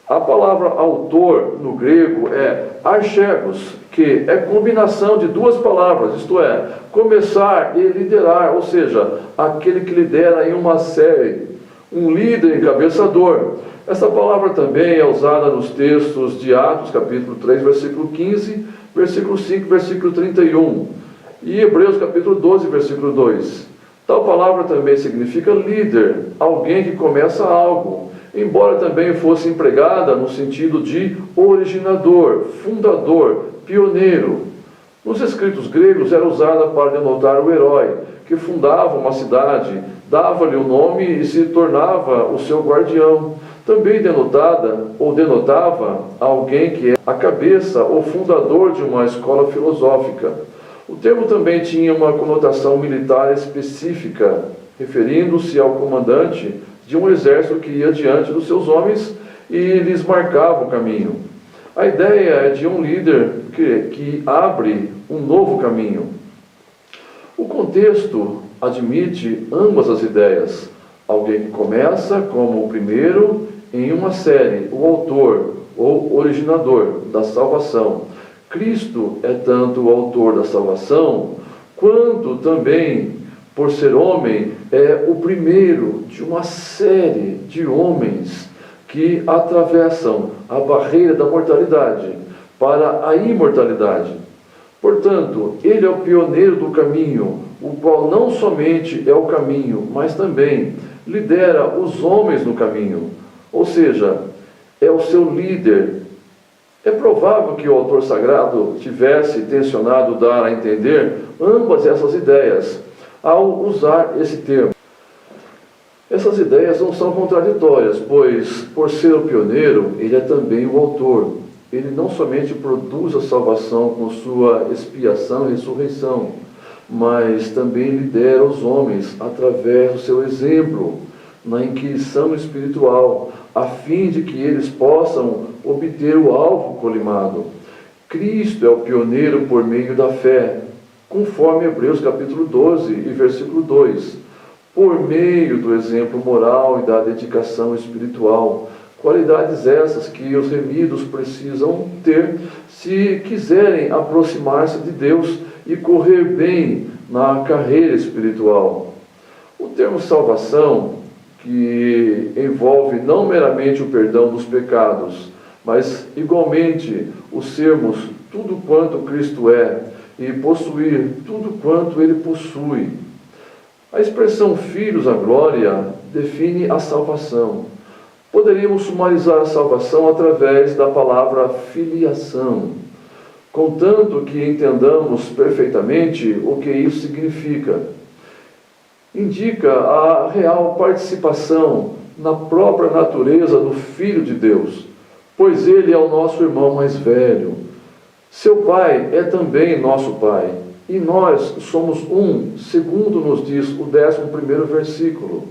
A palavra autor no grego é archegos, que é combinação de duas palavras, isto é, começar e liderar, ou seja, aquele que lidera em uma série, um líder encabeçador. Essa palavra também é usada nos textos de Atos, capítulo 3, versículo 15, versículo 5, versículo 31, e Hebreus, capítulo 12, versículo 2. Tal palavra também significa líder, alguém que começa algo, embora também fosse empregada no sentido de originador, fundador, pioneiro. Nos escritos gregos era usada para denotar o herói, que fundava uma cidade, dava-lhe o nome e se tornava o seu guardião. Também denotada ou denotava alguém que é a cabeça ou fundador de uma escola filosófica. O termo também tinha uma conotação militar específica, referindo-se ao comandante de um exército que ia diante dos seus homens e lhes marcava o caminho. A ideia é de um líder que abre um novo caminho. O contexto admite ambas as ideias. Alguém que começa como o primeiro em uma série, o autor ou originador da salvação. Cristo é tanto o autor da salvação, quanto também, por ser homem, é o primeiro de uma série de homens que atravessam a barreira da mortalidade para a imortalidade. Portanto, ele é o pioneiro do caminho, o qual não somente é o caminho, mas também lidera os homens no caminho, ou seja, é o seu líder. É provável que o autor sagrado tivesse intencionado dar a entender ambas essas ideias ao usar esse termo. Essas ideias não são contraditórias, pois, por ser o pioneiro, ele é também o autor. Ele não somente produz a salvação com sua expiação e ressurreição, mas também lidera os homens através do seu exemplo na inquisição espiritual, a fim de que eles possam obter o alvo colimado. Cristo é o pioneiro por meio da fé, conforme Hebreus capítulo 12 e versículo 2, por meio do exemplo moral e da dedicação espiritual, qualidades essas que os remidos precisam ter se quiserem aproximar-se de Deus e correr bem na carreira espiritual. O termo salvação, que envolve não meramente o perdão dos pecados, mas igualmente o sermos tudo quanto Cristo é e possuir tudo quanto Ele possui. A expressão filhos à glória define a salvação. Poderíamos sumarizar a salvação através da palavra filiação. contanto que entendamos perfeitamente o que isso significa. Indica a real participação na própria natureza do Filho de Deus, pois ele é o nosso irmão mais velho. Seu Pai é também nosso Pai, e nós somos um, segundo nos diz o 11º versículo.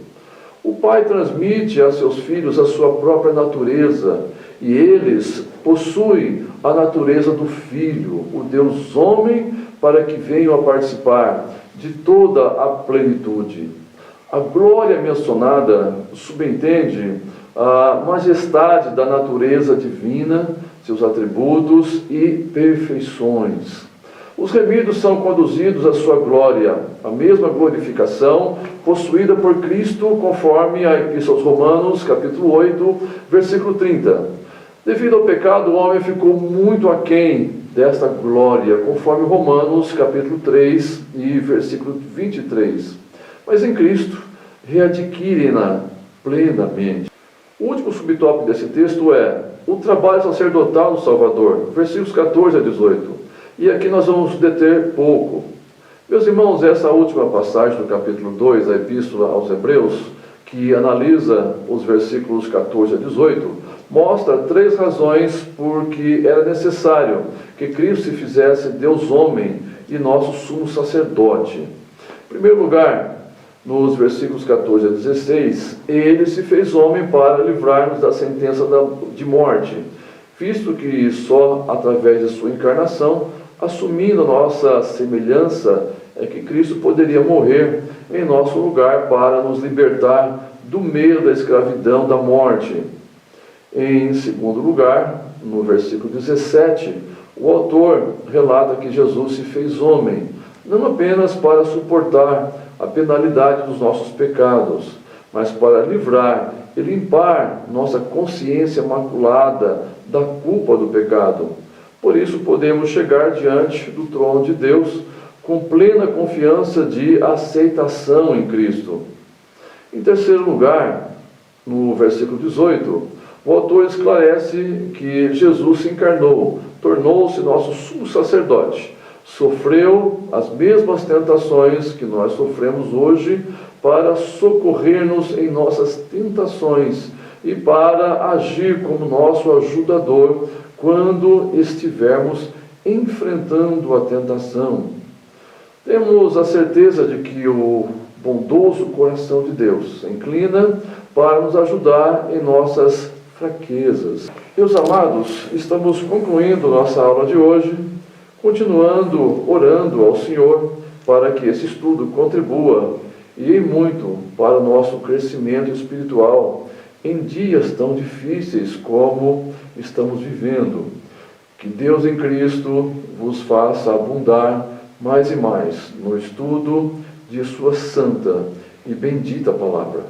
O Pai transmite a seus filhos a sua própria natureza, e eles possuem a natureza do Filho, o Deus homem, para que venham a participar de toda a plenitude. A glória mencionada subentende a majestade da natureza divina, seus atributos e perfeições. Os remidos são conduzidos à sua glória, a mesma glorificação possuída por Cristo, conforme a Epístola aos Romanos, capítulo 8, versículo 30. Devido ao pecado, o homem ficou muito aquém desta glória, conforme Romanos, capítulo 3 e versículo 23. Mas em Cristo, readquirem-na plenamente. O último subtópico desse texto é o trabalho sacerdotal do Salvador, versículos 14 a 18. E aqui nós vamos deter pouco. Meus irmãos, essa última passagem do capítulo 2 da Epístola aos Hebreus, que analisa os versículos 14 a 18, mostra 3 razões por que era necessário que Cristo se fizesse Deus homem e nosso sumo sacerdote. Em primeiro lugar, nos versículos 14 a 16, ele se fez homem para livrar-nos da sentença de morte, visto que só através de sua encarnação, assumindo nossa semelhança, é que Cristo poderia morrer em nosso lugar para nos libertar do medo da escravidão da morte. Em segundo lugar, no versículo 17, o autor relata que Jesus se fez homem, não apenas para suportar a penalidade dos nossos pecados, mas para livrar e limpar nossa consciência maculada da culpa do pecado. Por isso podemos chegar diante do trono de Deus com plena confiança de aceitação em Cristo. Em terceiro lugar, no versículo 18, o autor esclarece que Jesus se encarnou, tornou-se nosso sumo sacerdote, sofreu as mesmas tentações que nós sofremos hoje para socorrer-nos em nossas tentações e para agir como nosso ajudador quando estivermos enfrentando a tentação. Temos a certeza de que o bondoso coração de Deus se inclina para nos ajudar em nossas fraquezas. Meus amados, estamos concluindo nossa aula de hoje, continuando orando ao Senhor para que esse estudo contribua e muito para o nosso crescimento espiritual em dias tão difíceis como estamos vivendo. Que Deus em Cristo vos faça abundar mais e mais no estudo de sua santa e bendita palavra.